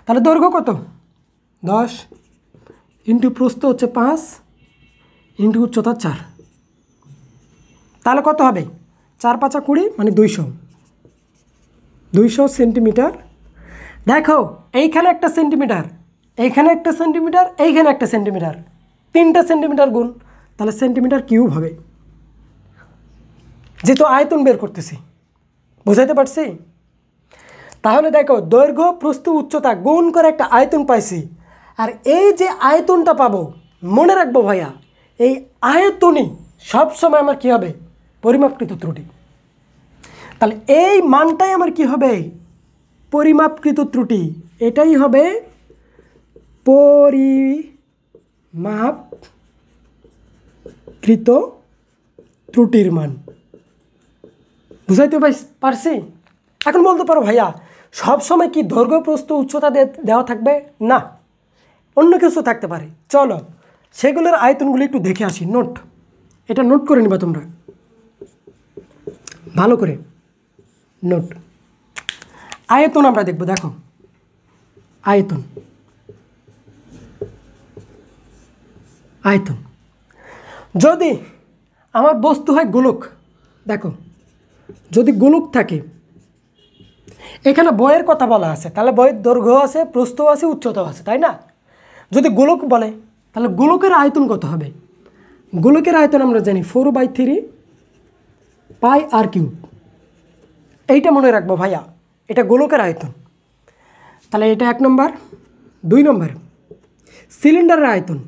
তাহলে দৈর্ঘ্য কত? 10 ইন্টু প্রস্থ হচ্ছে 5 ইন্টু উচ্চতা 4। তাহলে কত হবে? 4 5 20, মানে 200 সেন্টিমিটার। দেখো এইখানে একটা সেন্টিমিটার, এইখানে একটা সেন্টিমিটার, এইখানে একটা সেন্টিমিটার, 3টা সেন্টিমিটার গুণ, তাহলে সেন্টিমিটার কিউব হবে। যেহেতু আয়তন বের করতেছি, বুঝাইতে পারছি? তাহলে দেখো দৈর্ঘ্য প্রস্থ উচ্চতা গুণ করে একটা আয়তন পাইছি। আর এই যে আয়তনটা পাবো, মনে রাখবো ভাইয়া, এই আয়তনই সবসময় আমার কী হবে? পরিমাপকৃত ত্রুটি। তাহলে এই মানটাই আমার কি হবে? পরিমাপকৃত ত্রুটি। এটাই হবে পরিমাপকৃত ত্রুটির মান। বুঝাইতে পারছি? এখন বলতে পারো ভাইয়া সব সময় কি দৈর্ঘ্য প্রস্থ উচ্চতা দেওয়া থাকবে? না, অন্য কিছু থাকতে পারে। চলো সেগুলোর আয়তনগুলো একটু দেখে আসি। এটা নোট করে নিবা তোমরা ভালো করে। নোট আয়তন আমরা দেখব। দেখো আয়তন যদি আমার বস্তু হয় গোলক, দেখো যদি গোলক থাকে, এখানে বয়ের কথা বলা আছে, তাহলে বয়ের দৈর্ঘ্য আছে, প্রস্থ আছে, উচ্চতাও আছে, তাই না? যদি গোলক বলে তাহলে গোলকের আয়তন কত হবে? গোলকের আয়তন আমরা জানি 4/3 পাই আর কিউব। এইটা মনে রাখবো ভাইয়া, এটা গোলকের আয়তন। তাহলে এটা 1 নম্বর। 2 নম্বর সিলিন্ডারের আয়তন।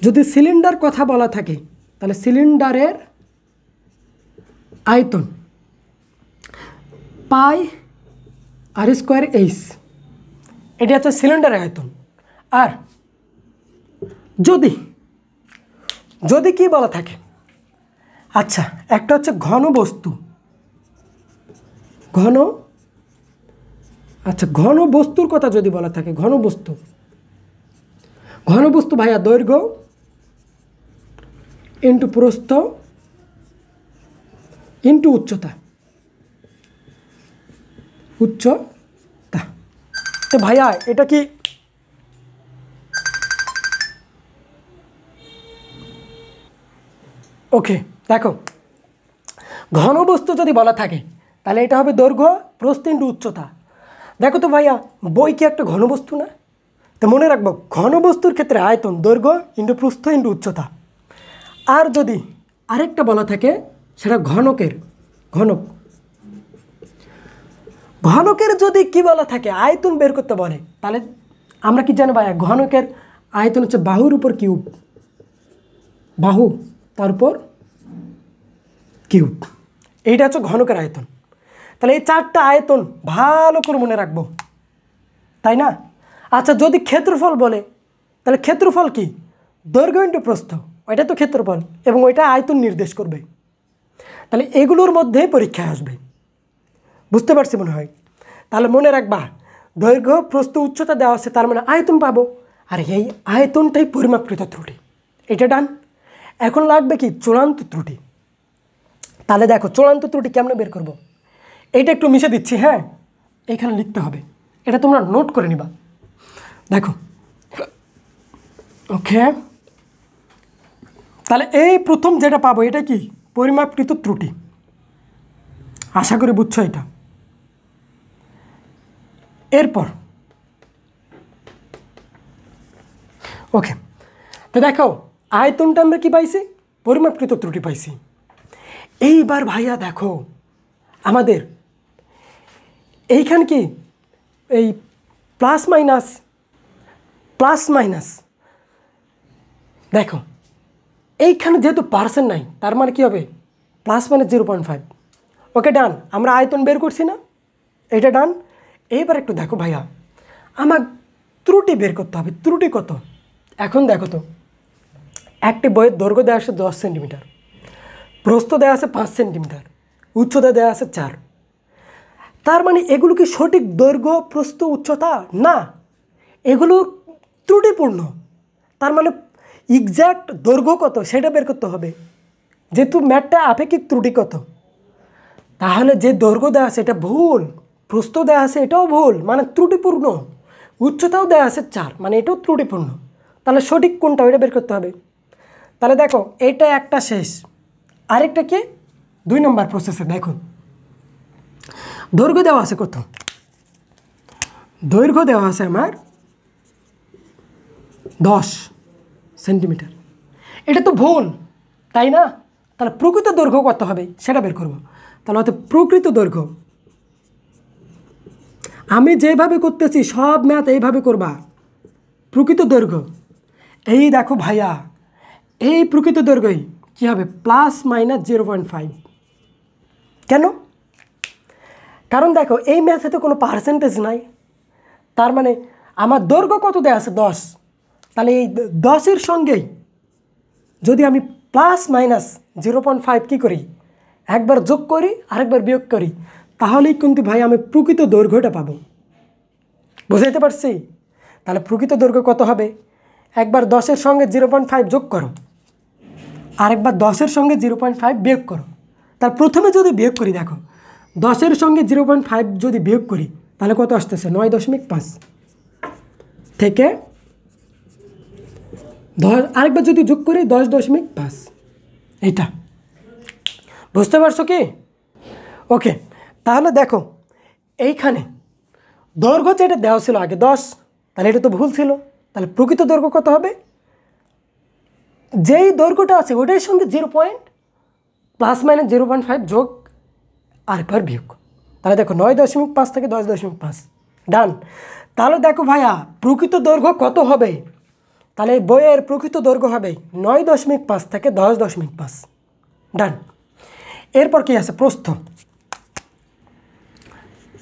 যদি সিলিন্ডার কথা বলা থাকে তাহলে সিলিন্ডারের আয়তন পাই আর স্কোয়ার এইচ, এটি হচ্ছে সিলিন্ডারের আয়তন। আর যদি কি বলা থাকে, আচ্ছা একটা হচ্ছে ঘন বস্তু, ঘন বস্তুর কথা যদি বলা থাকে, ঘন বস্তু ভাইয়া দৈর্ঘ্য ইন্টু প্রস্থ ইন্টু উচ্চতা। তো ভাইয়া এটা কি ওকে? দেখো ঘন বস্তু যদি বলা থাকে তাহলে এটা হবে দৈর্ঘ্য প্রস্থ ইন্টু উচ্চতা। দেখো তো ভাইয়া বই কি একটা ঘন বস্তু না? তো মনে রাখবো ঘন বস্তুর ক্ষেত্রে আয়তন দৈর্ঘ্য ইন্টু প্রস্থ ইন্টু উচ্চতা। আর যদি আরেকটা বলা থাকে সেটা ঘনকের যদি কি বলা থাকে আয়তন বের করতে বলে, তাহলে আমরা কি জানো ভাইয়া ঘনকের আয়তন হচ্ছে বাহুর উপর কিউব, বাহু তারপর কিউব। এইটা হচ্ছে ঘনকের আয়তন। তাহলে এই 4টা আয়তন ভালো করে মনে রাখবো, তাই না? আচ্ছা যদি ক্ষেত্রফল বলে তাহলে ক্ষেত্রফল কি? দৈর্ঘ্য ইন্টু প্রস্থ, ওইটা তো ক্ষেত্রফল এবং ওইটা আয়তন নির্দেশ করবে। তাহলে এগুলোর মধ্যেই পরীক্ষায় আসবে। বুঝতে পারছি মনে হয়? তাহলে মনে রাখবা দৈর্ঘ্য প্রস্থ উচ্চতা দেওয়া আছে, তার মানে আয়তন পাবো। আর এই আয়তনটাই পরিমাপকৃত ত্রুটি। এটা ডান। এখন লাগবে কি? চূড়ান্ত ত্রুটি। তাহলে দেখো চূড়ান্ত ত্রুটি কেমনে বের করব? এইটা একটু মিশে দিচ্ছি, হ্যাঁ এখানে লিখতে হবে, এটা তোমরা নোট করে নিবা। দেখো ওকে, তাহলে এই প্রথম যেটা পাবো এটা কি? পরিমাপকৃত ত্রুটি। আশা করি বুঝছো এটা। এরপর ওকে, তো দেখো আয়তনটা আমরা কি পাইছি? পরিমাপকৃত ত্রুটি পাইছি। এইবার ভাইয়া দেখো আমাদের এইখানে কি এই প্লাস মাইনাস দেখো এইখানে যেহেতু পার্সেন্ট নাই, তার মানে কি হবে? +-0.5। ওকে ডান, আমরা আয়তন বের করছি না, এটা ডান। এইবার একটু দেখো ভাইয়া আমার ত্রুটি বের করতে হবে। ত্রুটি কত? এখন দেখো তো একটি বইয়ের দৈর্ঘ্য দেওয়া আছে 10 সেন্টিমিটার, প্রস্থ দেওয়া আছে 5 সেন্টিমিটার, উচ্চতা দেওয়া আছে 4। তার মানে এগুলো কি সঠিক দৈর্ঘ্য প্রস্থ উচ্চতা? না, এগুলো ত্রুটিপূর্ণ। তার মানে এক্স্যাক্ট দৈর্ঘ্য কত সেটা বের করতে হবে, যেহেতু ম্যাথটা আপেক্ষিক ত্রুটি কত। তাহলে যে দৈর্ঘ্য দেওয়া আছে এটা ভুল, প্রস্থ দেওয়া আছে এটাও ভুল, মানে ত্রুটিপূর্ণ, উচ্চতাও দেওয়া আছে 4, মানে এটাও ত্রুটিপূর্ণ। তাহলে সঠিক কোনটা ওইটা বের করতে হবে। তাহলে দেখো এটা একটা শেষ, আরেকটা কি? 2 নম্বর প্রসেসে দেখো দৈর্ঘ্য দেওয়া আছে কত? দৈর্ঘ্য দেওয়া আছে আমার 10 সেন্টিমিটার। এটা তো ভুল, তাই না? তাহলে প্রকৃত দৈর্ঘ্য কত হবে সেটা বের করব। তাহলে হয়তো প্রকৃত দৈর্ঘ্য আমি যেভাবে করতেছি সব ম্যাথ এইভাবে করবা। প্রকৃত দৈর্ঘ্য এই দেখো ভাইয়া, এই প্রকৃত দৈর্ঘ্যই কী হবে +-0.5। কেন? কারণ দেখো এই ম্যাথে তো কোনো পার্সেন্টেজ নাই, তার মানে আমার দৈর্ঘ্য কত দেওয়া আছে 10, তাহলে এই 10-এর সঙ্গেই যদি আমি +-0.5 কী করি, একবার যোগ করি আরেকবার বিয়োগ করি, তাহলেই কিন্তু ভাই আমি প্রকৃত দৈর্ঘ্যটা পাবো। বুঝাইতে পারছি? তাহলে প্রকৃত দৈর্ঘ্য কত হবে, একবার 10-এর সঙ্গে 0.5 যোগ করো, আরেকবার 10-এর সঙ্গে 0.5 বিয়োগ করো। তার প্রথমে যদি বিয়োগ করি, দেখো 10-এর সঙ্গে 0.5 যদি বিয়োগ করি তাহলে কত আসতেছে 9.5 থেকে আরেকবার যদি যোগ করি 10.5, এইটা বুঝতে পারছো কি? ওকে, তাহলে দেখো এইখানে দৈর্ঘ্য যেটা দেওয়া ছিল আগে 10, তাহলে এটা তো ভুল ছিল। তাহলে প্রকৃত দৈর্ঘ্য কত হবে, যেই দৈর্ঘ্যটা আছে ওটার সঙ্গে +-0.5 যোগ আরেকবার বিয়োগ, তাহলে দেখো 9.5 থেকে 10.5, ডান। তাহলে দেখো ভাইয়া প্রকৃত দৈর্ঘ্য কত হবে, তাহলে এই বইয়ের প্রকৃত দৈর্ঘ্য হবে 9.5 থেকে 10.5, ডান। এরপর কি আছে, প্রস্থ।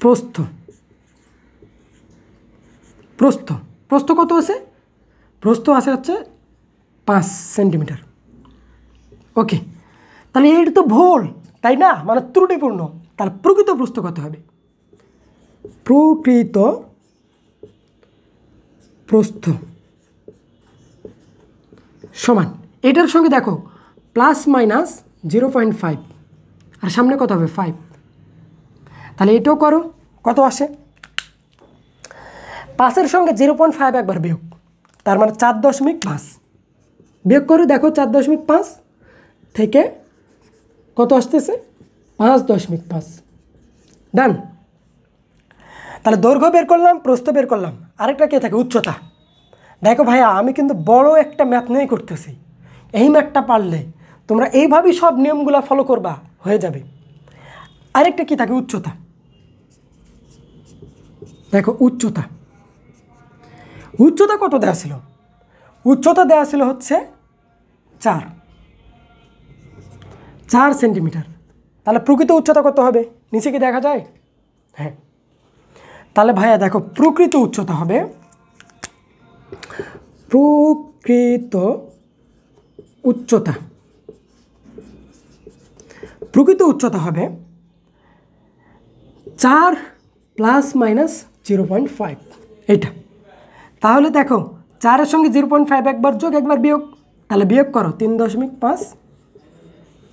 প্রস্থ প্রস্থ প্রস্থ কত আছে, প্রস্থ আছে হচ্ছে 5 সেন্টিমিটার। ওকে, তাহলে এইটা তো ভুল, তাই না, মানে ত্রুটিপূর্ণ। তাহলে প্রকৃত প্রস্থ কত হবে, প্রকৃত প্রস্থ সমান এটার সঙ্গে দেখো +-0.5 আর সামনে কত হবে 5, তাহলে এটাও করো, কত আসে 5-এর সঙ্গে 0.5 একবার বিয়োগ, তার মানে 4.5 বিয়োগ করে দেখো 4.5 থেকে কত আসতেছে 5.5, ডান। তাহলে দৈর্ঘ্য বের করলাম, প্রস্থ বের করলাম, আরেকটা কে থাকে উচ্চতা। দেখো ভাইয়া আমি কিন্তু বড় একটা ম্যাথ নিয়েই করতেছি, এই ম্যাথটা পারলে তোমরা এইভাবেই সব নিয়মগুলো ফলো করবা, হয়ে যাবে। আরেকটা কি থাকে উচ্চতা। দেখো উচ্চতা, উচ্চতা কত দেওয়া ছিল, উচ্চতা দেওয়া ছিল হচ্ছে 4 সেন্টিমিটার। তাহলে প্রকৃত উচ্চতা কত হবে, নিচে কি দেখা যায়? হ্যাঁ, তাহলে ভাইয়া দেখো প্রকৃত উচ্চতা হবে, প্রকৃত উচ্চতা, প্রকৃত উচ্চতা হবে 4 +-0.5, এইটা। তাহলে দেখো 4-এর সঙ্গে 0.5 একবার যোগ একবার বিয়োগ, তাহলে বিয়োগ করো 3.5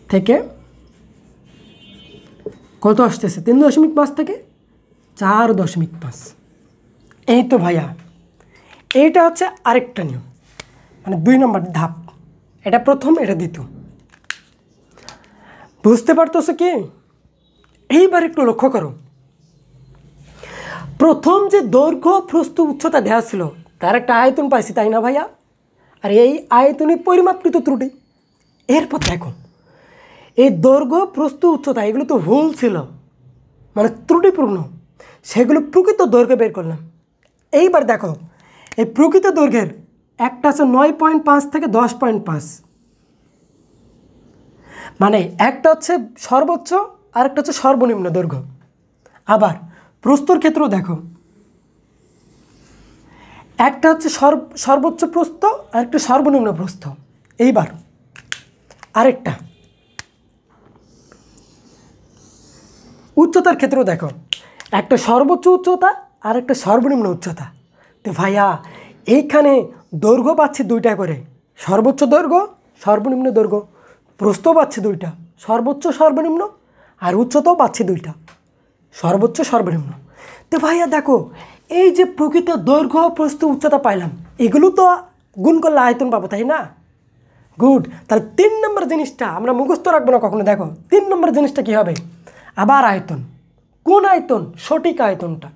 থেকে কত আসতেছে 3.5 থেকে 4.5, এই তো ভাইয়া। এইটা হচ্ছে আরেকটা নিয়ম, মানে 2 নম্বর ধাপ, এটা প্রথম এটা দ্বিতীয়। বুঝতে পারতেছো কি? এইবার একটু লক্ষ্য করো, প্রথম যে দৈর্ঘ্য প্রস্থ উচ্চতা দেওয়া ছিল তার একটা আয়তন পাইছি, তাই না ভাইয়া? আর এই আয়তনই পরিমাপকৃত ত্রুটি। এরপর দেখো এই দৈর্ঘ্য প্রস্থ উচ্চতা এগুলো তো ভুল ছিল, মানে ত্রুটিপূর্ণ, সেগুলো প্রকৃত দৈর্ঘ্য বের করলাম। এইবার দেখো এই প্রকৃত দৈর্ঘ্যের একটা আছে 9.5 থেকে 10.5, মানে একটা হচ্ছে সর্বোচ্চ আর একটা হচ্ছে সর্বনিম্ন দৈর্ঘ্য। আবার প্রস্থর ক্ষেত্রেও দেখো একটা হচ্ছে সর্বোচ্চ প্রস্থ আর একটা সর্বনিম্ন প্রস্থ। এইবার আরেকটা উচ্চতার ক্ষেত্রেও দেখো একটা সর্বোচ্চ উচ্চতা আর একটা সর্বনিম্ন উচ্চতা। তো ভাইয়া এইখানে দৈর্ঘ্য পাচ্ছি 2টা করে, সর্বোচ্চ দৈর্ঘ্য সর্বনিম্ন দৈর্ঘ্য, প্রস্থ পাচ্ছি 2টা, সর্বোচ্চ সর্বনিম্ন, আর উচ্চতাও পাচ্ছি 2টা, সর্বোচ্চ সর্বনিম্ন। তো ভাইয়া দেখো এই যে প্রকৃত দৈর্ঘ্য প্রস্থ উচ্চতা পাইলাম, এগুলো তো গুণ করলে আয়তন পাবো, তাই না? গুড। তাহলে 3 নম্বর জিনিসটা আমরা মুখস্থ রাখবো না কখনো। দেখো 3 নম্বর জিনিসটা কী হবে, আবার আয়তন। কোন আয়তন? সঠিক আয়তনটা।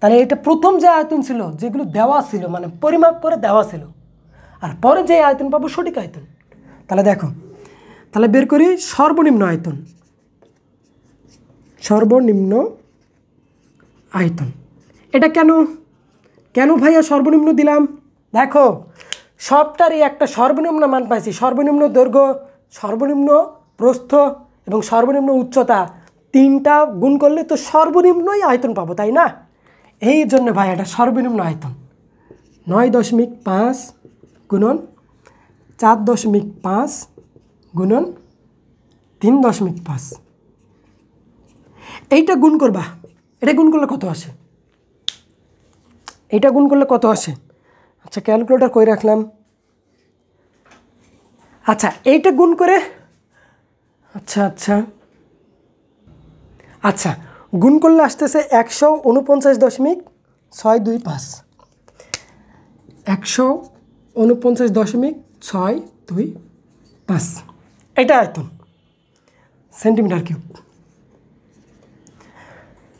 তাহলে এটা প্রথম যে আয়তন ছিল, যেগুলো দেওয়া ছিল মানে পরিমাপ করে দেওয়া ছিল, আর পরে যে আয়তন পাবো সঠিক আয়তন। তাহলে দেখো, তাহলে বের করি সর্বনিম্ন আয়তন, সর্বনিম্ন আয়তন। এটা কেন কেন ভাইয়া সর্বনিম্ন দিলাম? দেখো সবটারই একটা সর্বনিম্ন মান পাইছি, সর্বনিম্ন দৈর্ঘ্য, সর্বনিম্ন প্রস্থ এবং সর্বনিম্ন উচ্চতা, তিনটা গুণ করলে তো সর্বনিম্নই আয়তন পাবো, তাই না? এই জন্য ভাই এটা সর্বনিম্ন আয়তন 9.5 গুণন 4.5 গুণন 3.5। এইটা গুণ করবা, এটা গুণ করলে কত আসে? এইটা গুণ করলে কত আসে? আচ্ছা ক্যালকুলেটর করে রাখলাম। আচ্ছা এইটা গুণ করে আচ্ছা আচ্ছা আচ্ছা গুণ করলে আসতেছে 149.625। 149.625 এটা আয়তন সেন্টিমিটার কিউব।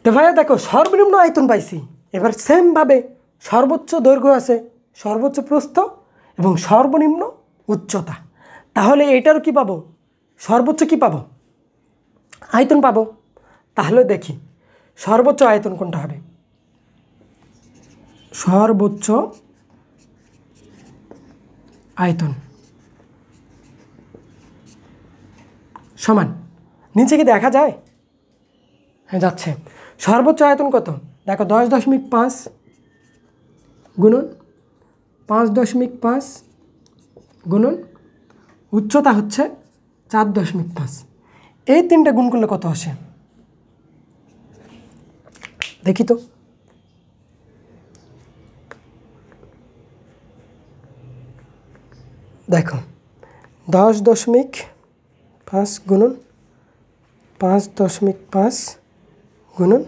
তো ভাইয়া দেখো সর্বনিম্ন আয়তন পাইছি, এবার সেমভাবে সর্বোচ্চ দৈর্ঘ্য আছে, সর্বোচ্চ প্রস্থ এবং সর্বনিম্ন উচ্চতা। তাহলে এটারও কি পাবো? সর্বোচ্চ কি পাবো? আয়তন পাবো। তাহলে দেখি সর্বোচ্চ আয়তন কোনটা হবে। সর্বোচ্চ আয়তন সমান, নিচে কি দেখা যায়? হ্যাঁ যাচ্ছে। সর্বোচ্চ আয়তন কত? দেখো 10.5 গুণন 5.5 গুণন উচ্চতা হচ্ছে 4.5। এই তিনটা গুণ করলে কত আসে দেখি তো। দেখো 10.5 গুণন 5.5 গুণন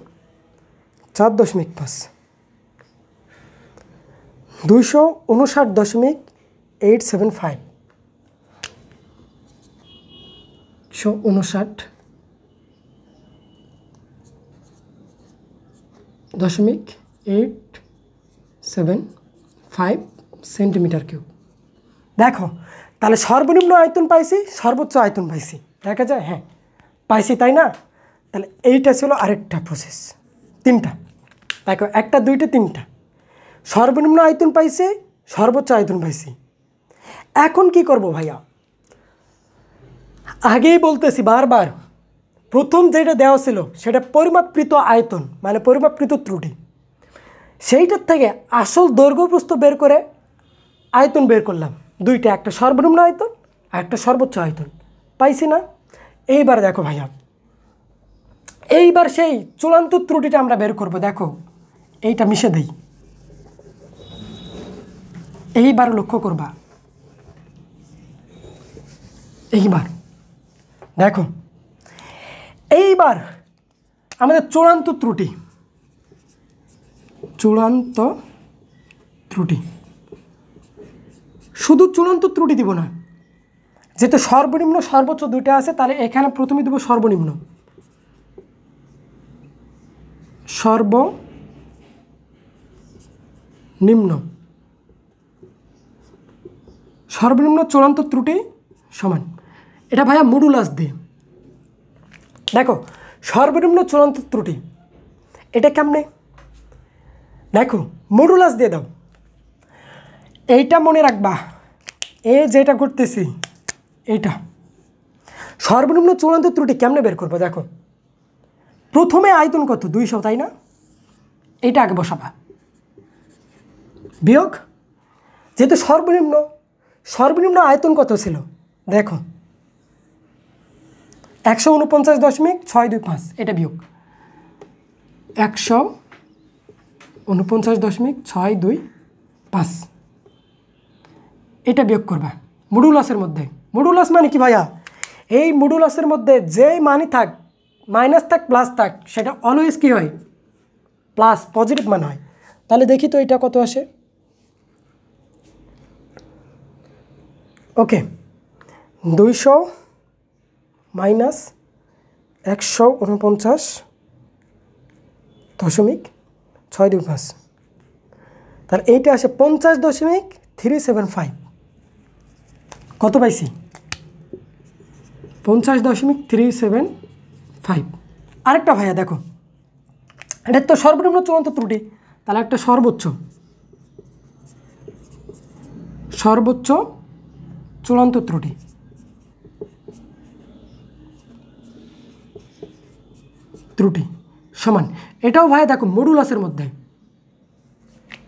4.5 259.875। 259.875 সেন্টিমিটার কিউব। দেখো তাহলে সর্বনিম্ন আয়তন পাইছি, সর্বোচ্চ আয়তন পাইছি, দেখা যায়? হ্যাঁ পাইছি, তাই না? তাহলে এইটা ছিল আরেকটা প্রসেস। তিনটা দেখো, একটা দুইটা তিনটা। সর্বনিম্ন আয়তন পাইছে, সর্বোচ্চ আয়তন পাইছি। এখন কি করব ভাইয়া? আগেই বলতেছি বারবার, প্রথম যেটা দেওয়া ছিল সেটা পরিমাপকৃত আয়তন, মানে পরিমাপকৃত ত্রুটি। সেইটার থেকে আসল দৈর্ঘ্য প্রস্থ বের করে আয়তন বের করলাম দুইটা, একটা সর্বনিম্ন আয়তন আর একটা সর্বোচ্চ আয়তন। পাইছি না? এইবার দেখো ভাইয়া, এইবার সেই চূড়ান্ত ত্রুটিটা আমরা বের করব। দেখো এইটা মিশে দেই, এইবার লক্ষ্য করবা। এইবার দেখো, এইবার আমাদের চূড়ান্ত ত্রুটি, চূড়ান্ত ত্রুটি, শুধু চূড়ান্ত ত্রুটি দিব না, যেহেতু সর্বনিম্ন সর্বোচ্চ দুইটা আছে, তাহলে এখানে প্রথমে দেব সর্বনিম্ন। সর্বনিম্ন সর্বনিম্ন চূড়ান্ত ত্রুটি সমান, এটা ভাইয়া মডুলাস দিয়ে। দেখো সর্বনিম্ন চূড়ান্ত ত্রুটি এটা কেমনে? দেখো মডুলাস দিয়ে দাও। এইটা মনে রাখবা, যেটা করতেছি এইটা সর্বনিম্ন চূড়ান্ত ত্রুটি কেমনে বের করবো? দেখো প্রথমে আয়তন কত? 200, তাই না? এইটা আগে বসাবা, বিয়োগ যেহেতু সর্বনিম্ন আয়তন কত ছিল? দেখো 149.625, এটা বিয়োগ 149.625, এটা বিয়োগ করবা মডুলাসের মধ্যে। মডুলাস মানে কি ভাইয়া? এই মডুলাসের মধ্যে যেই মানই থাক, মাইনাস থাক প্লাস থাক, সেটা অলওয়েজ কী হয়? প্লাস, পজিটিভ মান হয়। তাহলে দেখি তো এটা কত আসে। ওকে, 200 মাইনাস 149.625, তার এইটা আসে 50.375। কত পাইছি? 50.375। আরেকটা ভাইয়া দেখো, এটা তো সর্বনিম্ন চূড়ান্ত ত্রুটি, তাহলে একটা সর্বোচ্চ চূড়ান্ত ত্রুটি। সমান এটাও ভাই দেখো মডুলাসের মধ্যে।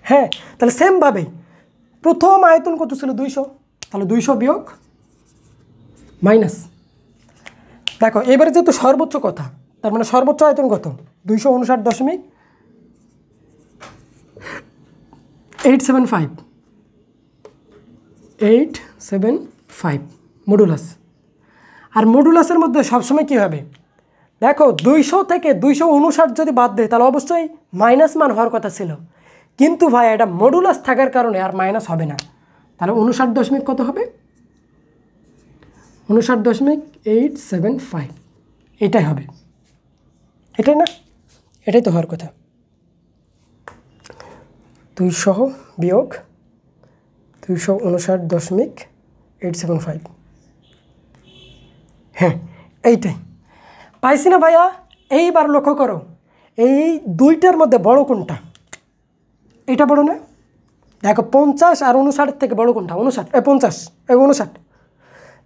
হ্যাঁ, তাহলে সেমভাবে প্রথম আয়তন কত ছিল 200, তাহলে 200 বিয়োগ মাইনাস। দেখো এবারে যেহেতু সর্বোচ্চ কথা, তার মানে সর্বোচ্চ আয়তন কত 259.875 মডুলাস। আর মডুলাসের মধ্যে সবসময় কী হবে দেখো 200 থেকে 259 যদি বাদ দেয় তাহলে অবশ্যই মাইনাস মান হওয়ার কথা ছিল, কিন্তু ভাই এটা মডুলাস থাকার কারণে আর মাইনাস হবে না। তাহলে 59 কত হবে 59.875 এটাই হবে, এটাই না, এটাই তো হওয়ার কথা। 200 বিয়োগ 259.875, হ্যাঁ এইটাই পাইছি না ভাইয়া। এইবার লক্ষ্য করো এই দুইটার মধ্যে বড় কোনটা, এটা বড় না? দেখো 50 আর 59 থেকে বড় কোনটা 50 59,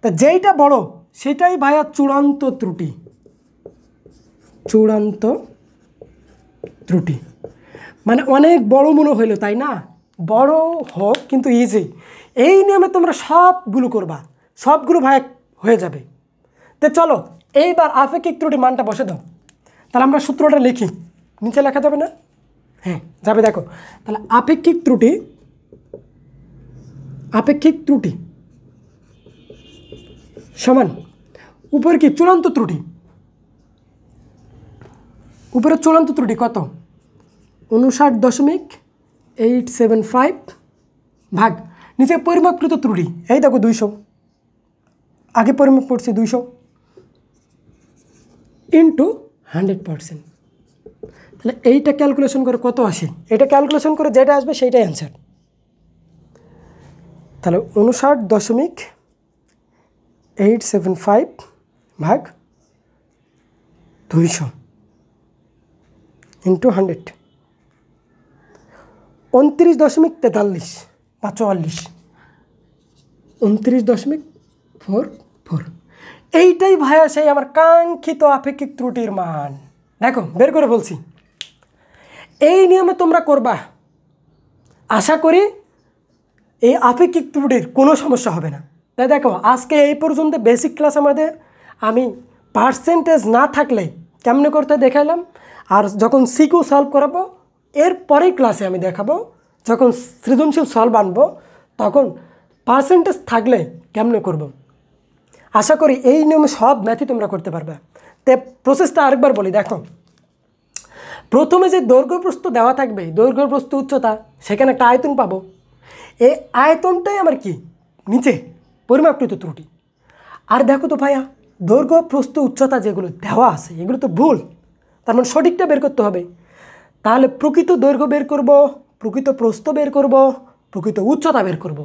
তা যেইটা বড় সেটাই ভাইয়া চূড়ান্ত ত্রুটি। মানে অনেক বড় মনে হইলো তাই না, বড় হোক কিন্তু ইজি। এই নিয়মে তোমরা সবগুলো করবা, সবগুলো ভাই হয়ে যাবে। তো চলো এইবার আপেক্ষিক ত্রুটি মানটা বসে দাও। তাহলে আমরা সূত্রটা লিখি, নিচে লেখা যাবে না? হ্যাঁ যাবে। দেখো তাহলে আপেক্ষিক ত্রুটি সমান উপরে কি চূড়ান্ত ত্রুটি, উপরে চূড়ান্ত ত্রুটি কত 59.875 ভাগ নিচে পরিমাপকৃত ত্রুটি, এই দেখো 200, আগে পরিমাপ করছি 200 ইন্টু 100%। তাহলে এইটা ক্যালকুলেশন করে কত আসে, এটা ক্যালকুলেশন করে যেটা আসবে সেইটাই অ্যান্সার। তাহলে 59.875 ভাগ 200 ইন্টু 100, 29.43 বা 44, 29.44। এইটাই ভাইয়া সেই আমার কাঙ্ক্ষিত আপেক্ষিক ত্রুটির মান। দেখো বের করে বলছি, এই নিয়মে তোমরা করবা, আশা করি এই আপেক্ষিক ত্রুটির কোনো সমস্যা হবে না। তাই দেখো আজকে এই পর্যন্ত বেসিক ক্লাস আমাদের, আমি পার্সেন্টেজ না থাকলে কেমনে করতে দেখাইলাম, আর যখন সিকিউ সলভ করাবো এরপরেই ক্লাসে আমি দেখাবো, যখন সৃজনশীল সলভ আনবো তখন পার্সেন্টেজ থাকলে কেমনে করব। আশা করি এই নিয়মে সব ম্যাথই তোমরা করতে পারবে। তে প্রসেসটা আরেকবার বলি, দেখো প্রথমে যে দৈর্ঘ্য প্রস্থ দেওয়া থাকবে, দৈর্ঘ্য প্রস্থ উচ্চতা, সেখানে একটা আয়তন পাবো। এই আয়তনটাই আমার কি নিচে পরিমাপকৃত ত্রুটি। আর দেখো তো ভাইয়া দৈর্ঘ্য প্রস্থ উচ্চতা যেগুলো দেওয়া আছে এগুলো তো ভুল, তার মানে সঠিকটা বের করতে হবে। তাহলে প্রকৃত দৈর্ঘ্য বের করব, প্রকৃত প্রস্থ বের করব, প্রকৃত উচ্চতা বের করব।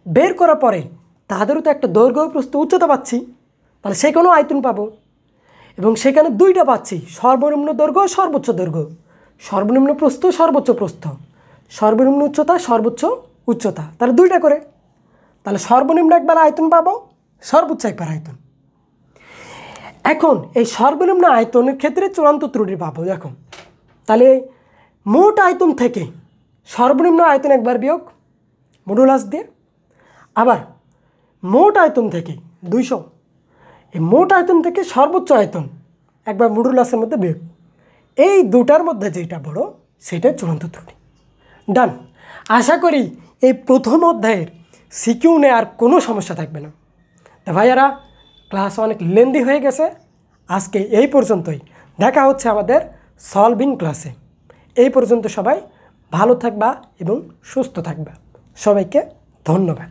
বের করার পরে তাদেরও তো একটা দৈর্ঘ্য প্রস্থ উচ্চতা পাচ্ছি, তাহলে সেখানেও আয়তন পাবো। এবং সেখানে দুইটা পাচ্ছি, সর্বনিম্ন দৈর্ঘ্য সর্বোচ্চ দৈর্ঘ্য, সর্বনিম্ন প্রস্থ সর্বোচ্চ প্রস্থ, সর্বনিম্ন উচ্চতা সর্বোচ্চ উচ্চতা, তাহলে দুইটা করে। তাহলে সর্বনিম্ন একবার আয়তন পাবো, সর্বোচ্চ একবার আয়তন। এখন এই সর্বনিম্ন আয়তনের ক্ষেত্রে চূড়ান্ত ত্রুটি পাবো। দেখো তাহলে মোট আয়তন থেকে সর্বনিম্ন আয়তন একবার বিয়োগ মডুলাস দিয়ে, আবার মোট আয়তন থেকে 200, এই মোট আয়তন থেকে সর্বোচ্চ আয়তন একবার মডুলাসের মধ্যে বিয়োগ। এই দুটার মধ্যে যেটা বড় সেটাই চূড়ান্ত ত্রুটি। ডান। আশা করি এই প্রথম অধ্যায়ের সিকিউ নিয়ে আর কোনো সমস্যা থাকবে না। তা ভাইয়ারা ক্লাস অনেক লেন্দি হয়ে গেছে, আজকে এই পর্যন্তই। দেখা হচ্ছে আমাদের সলভিং ক্লাসে। এই পর্যন্ত সবাই ভালো থাকবা এবং সুস্থ থাকবা। সবাইকে ধন্যবাদ।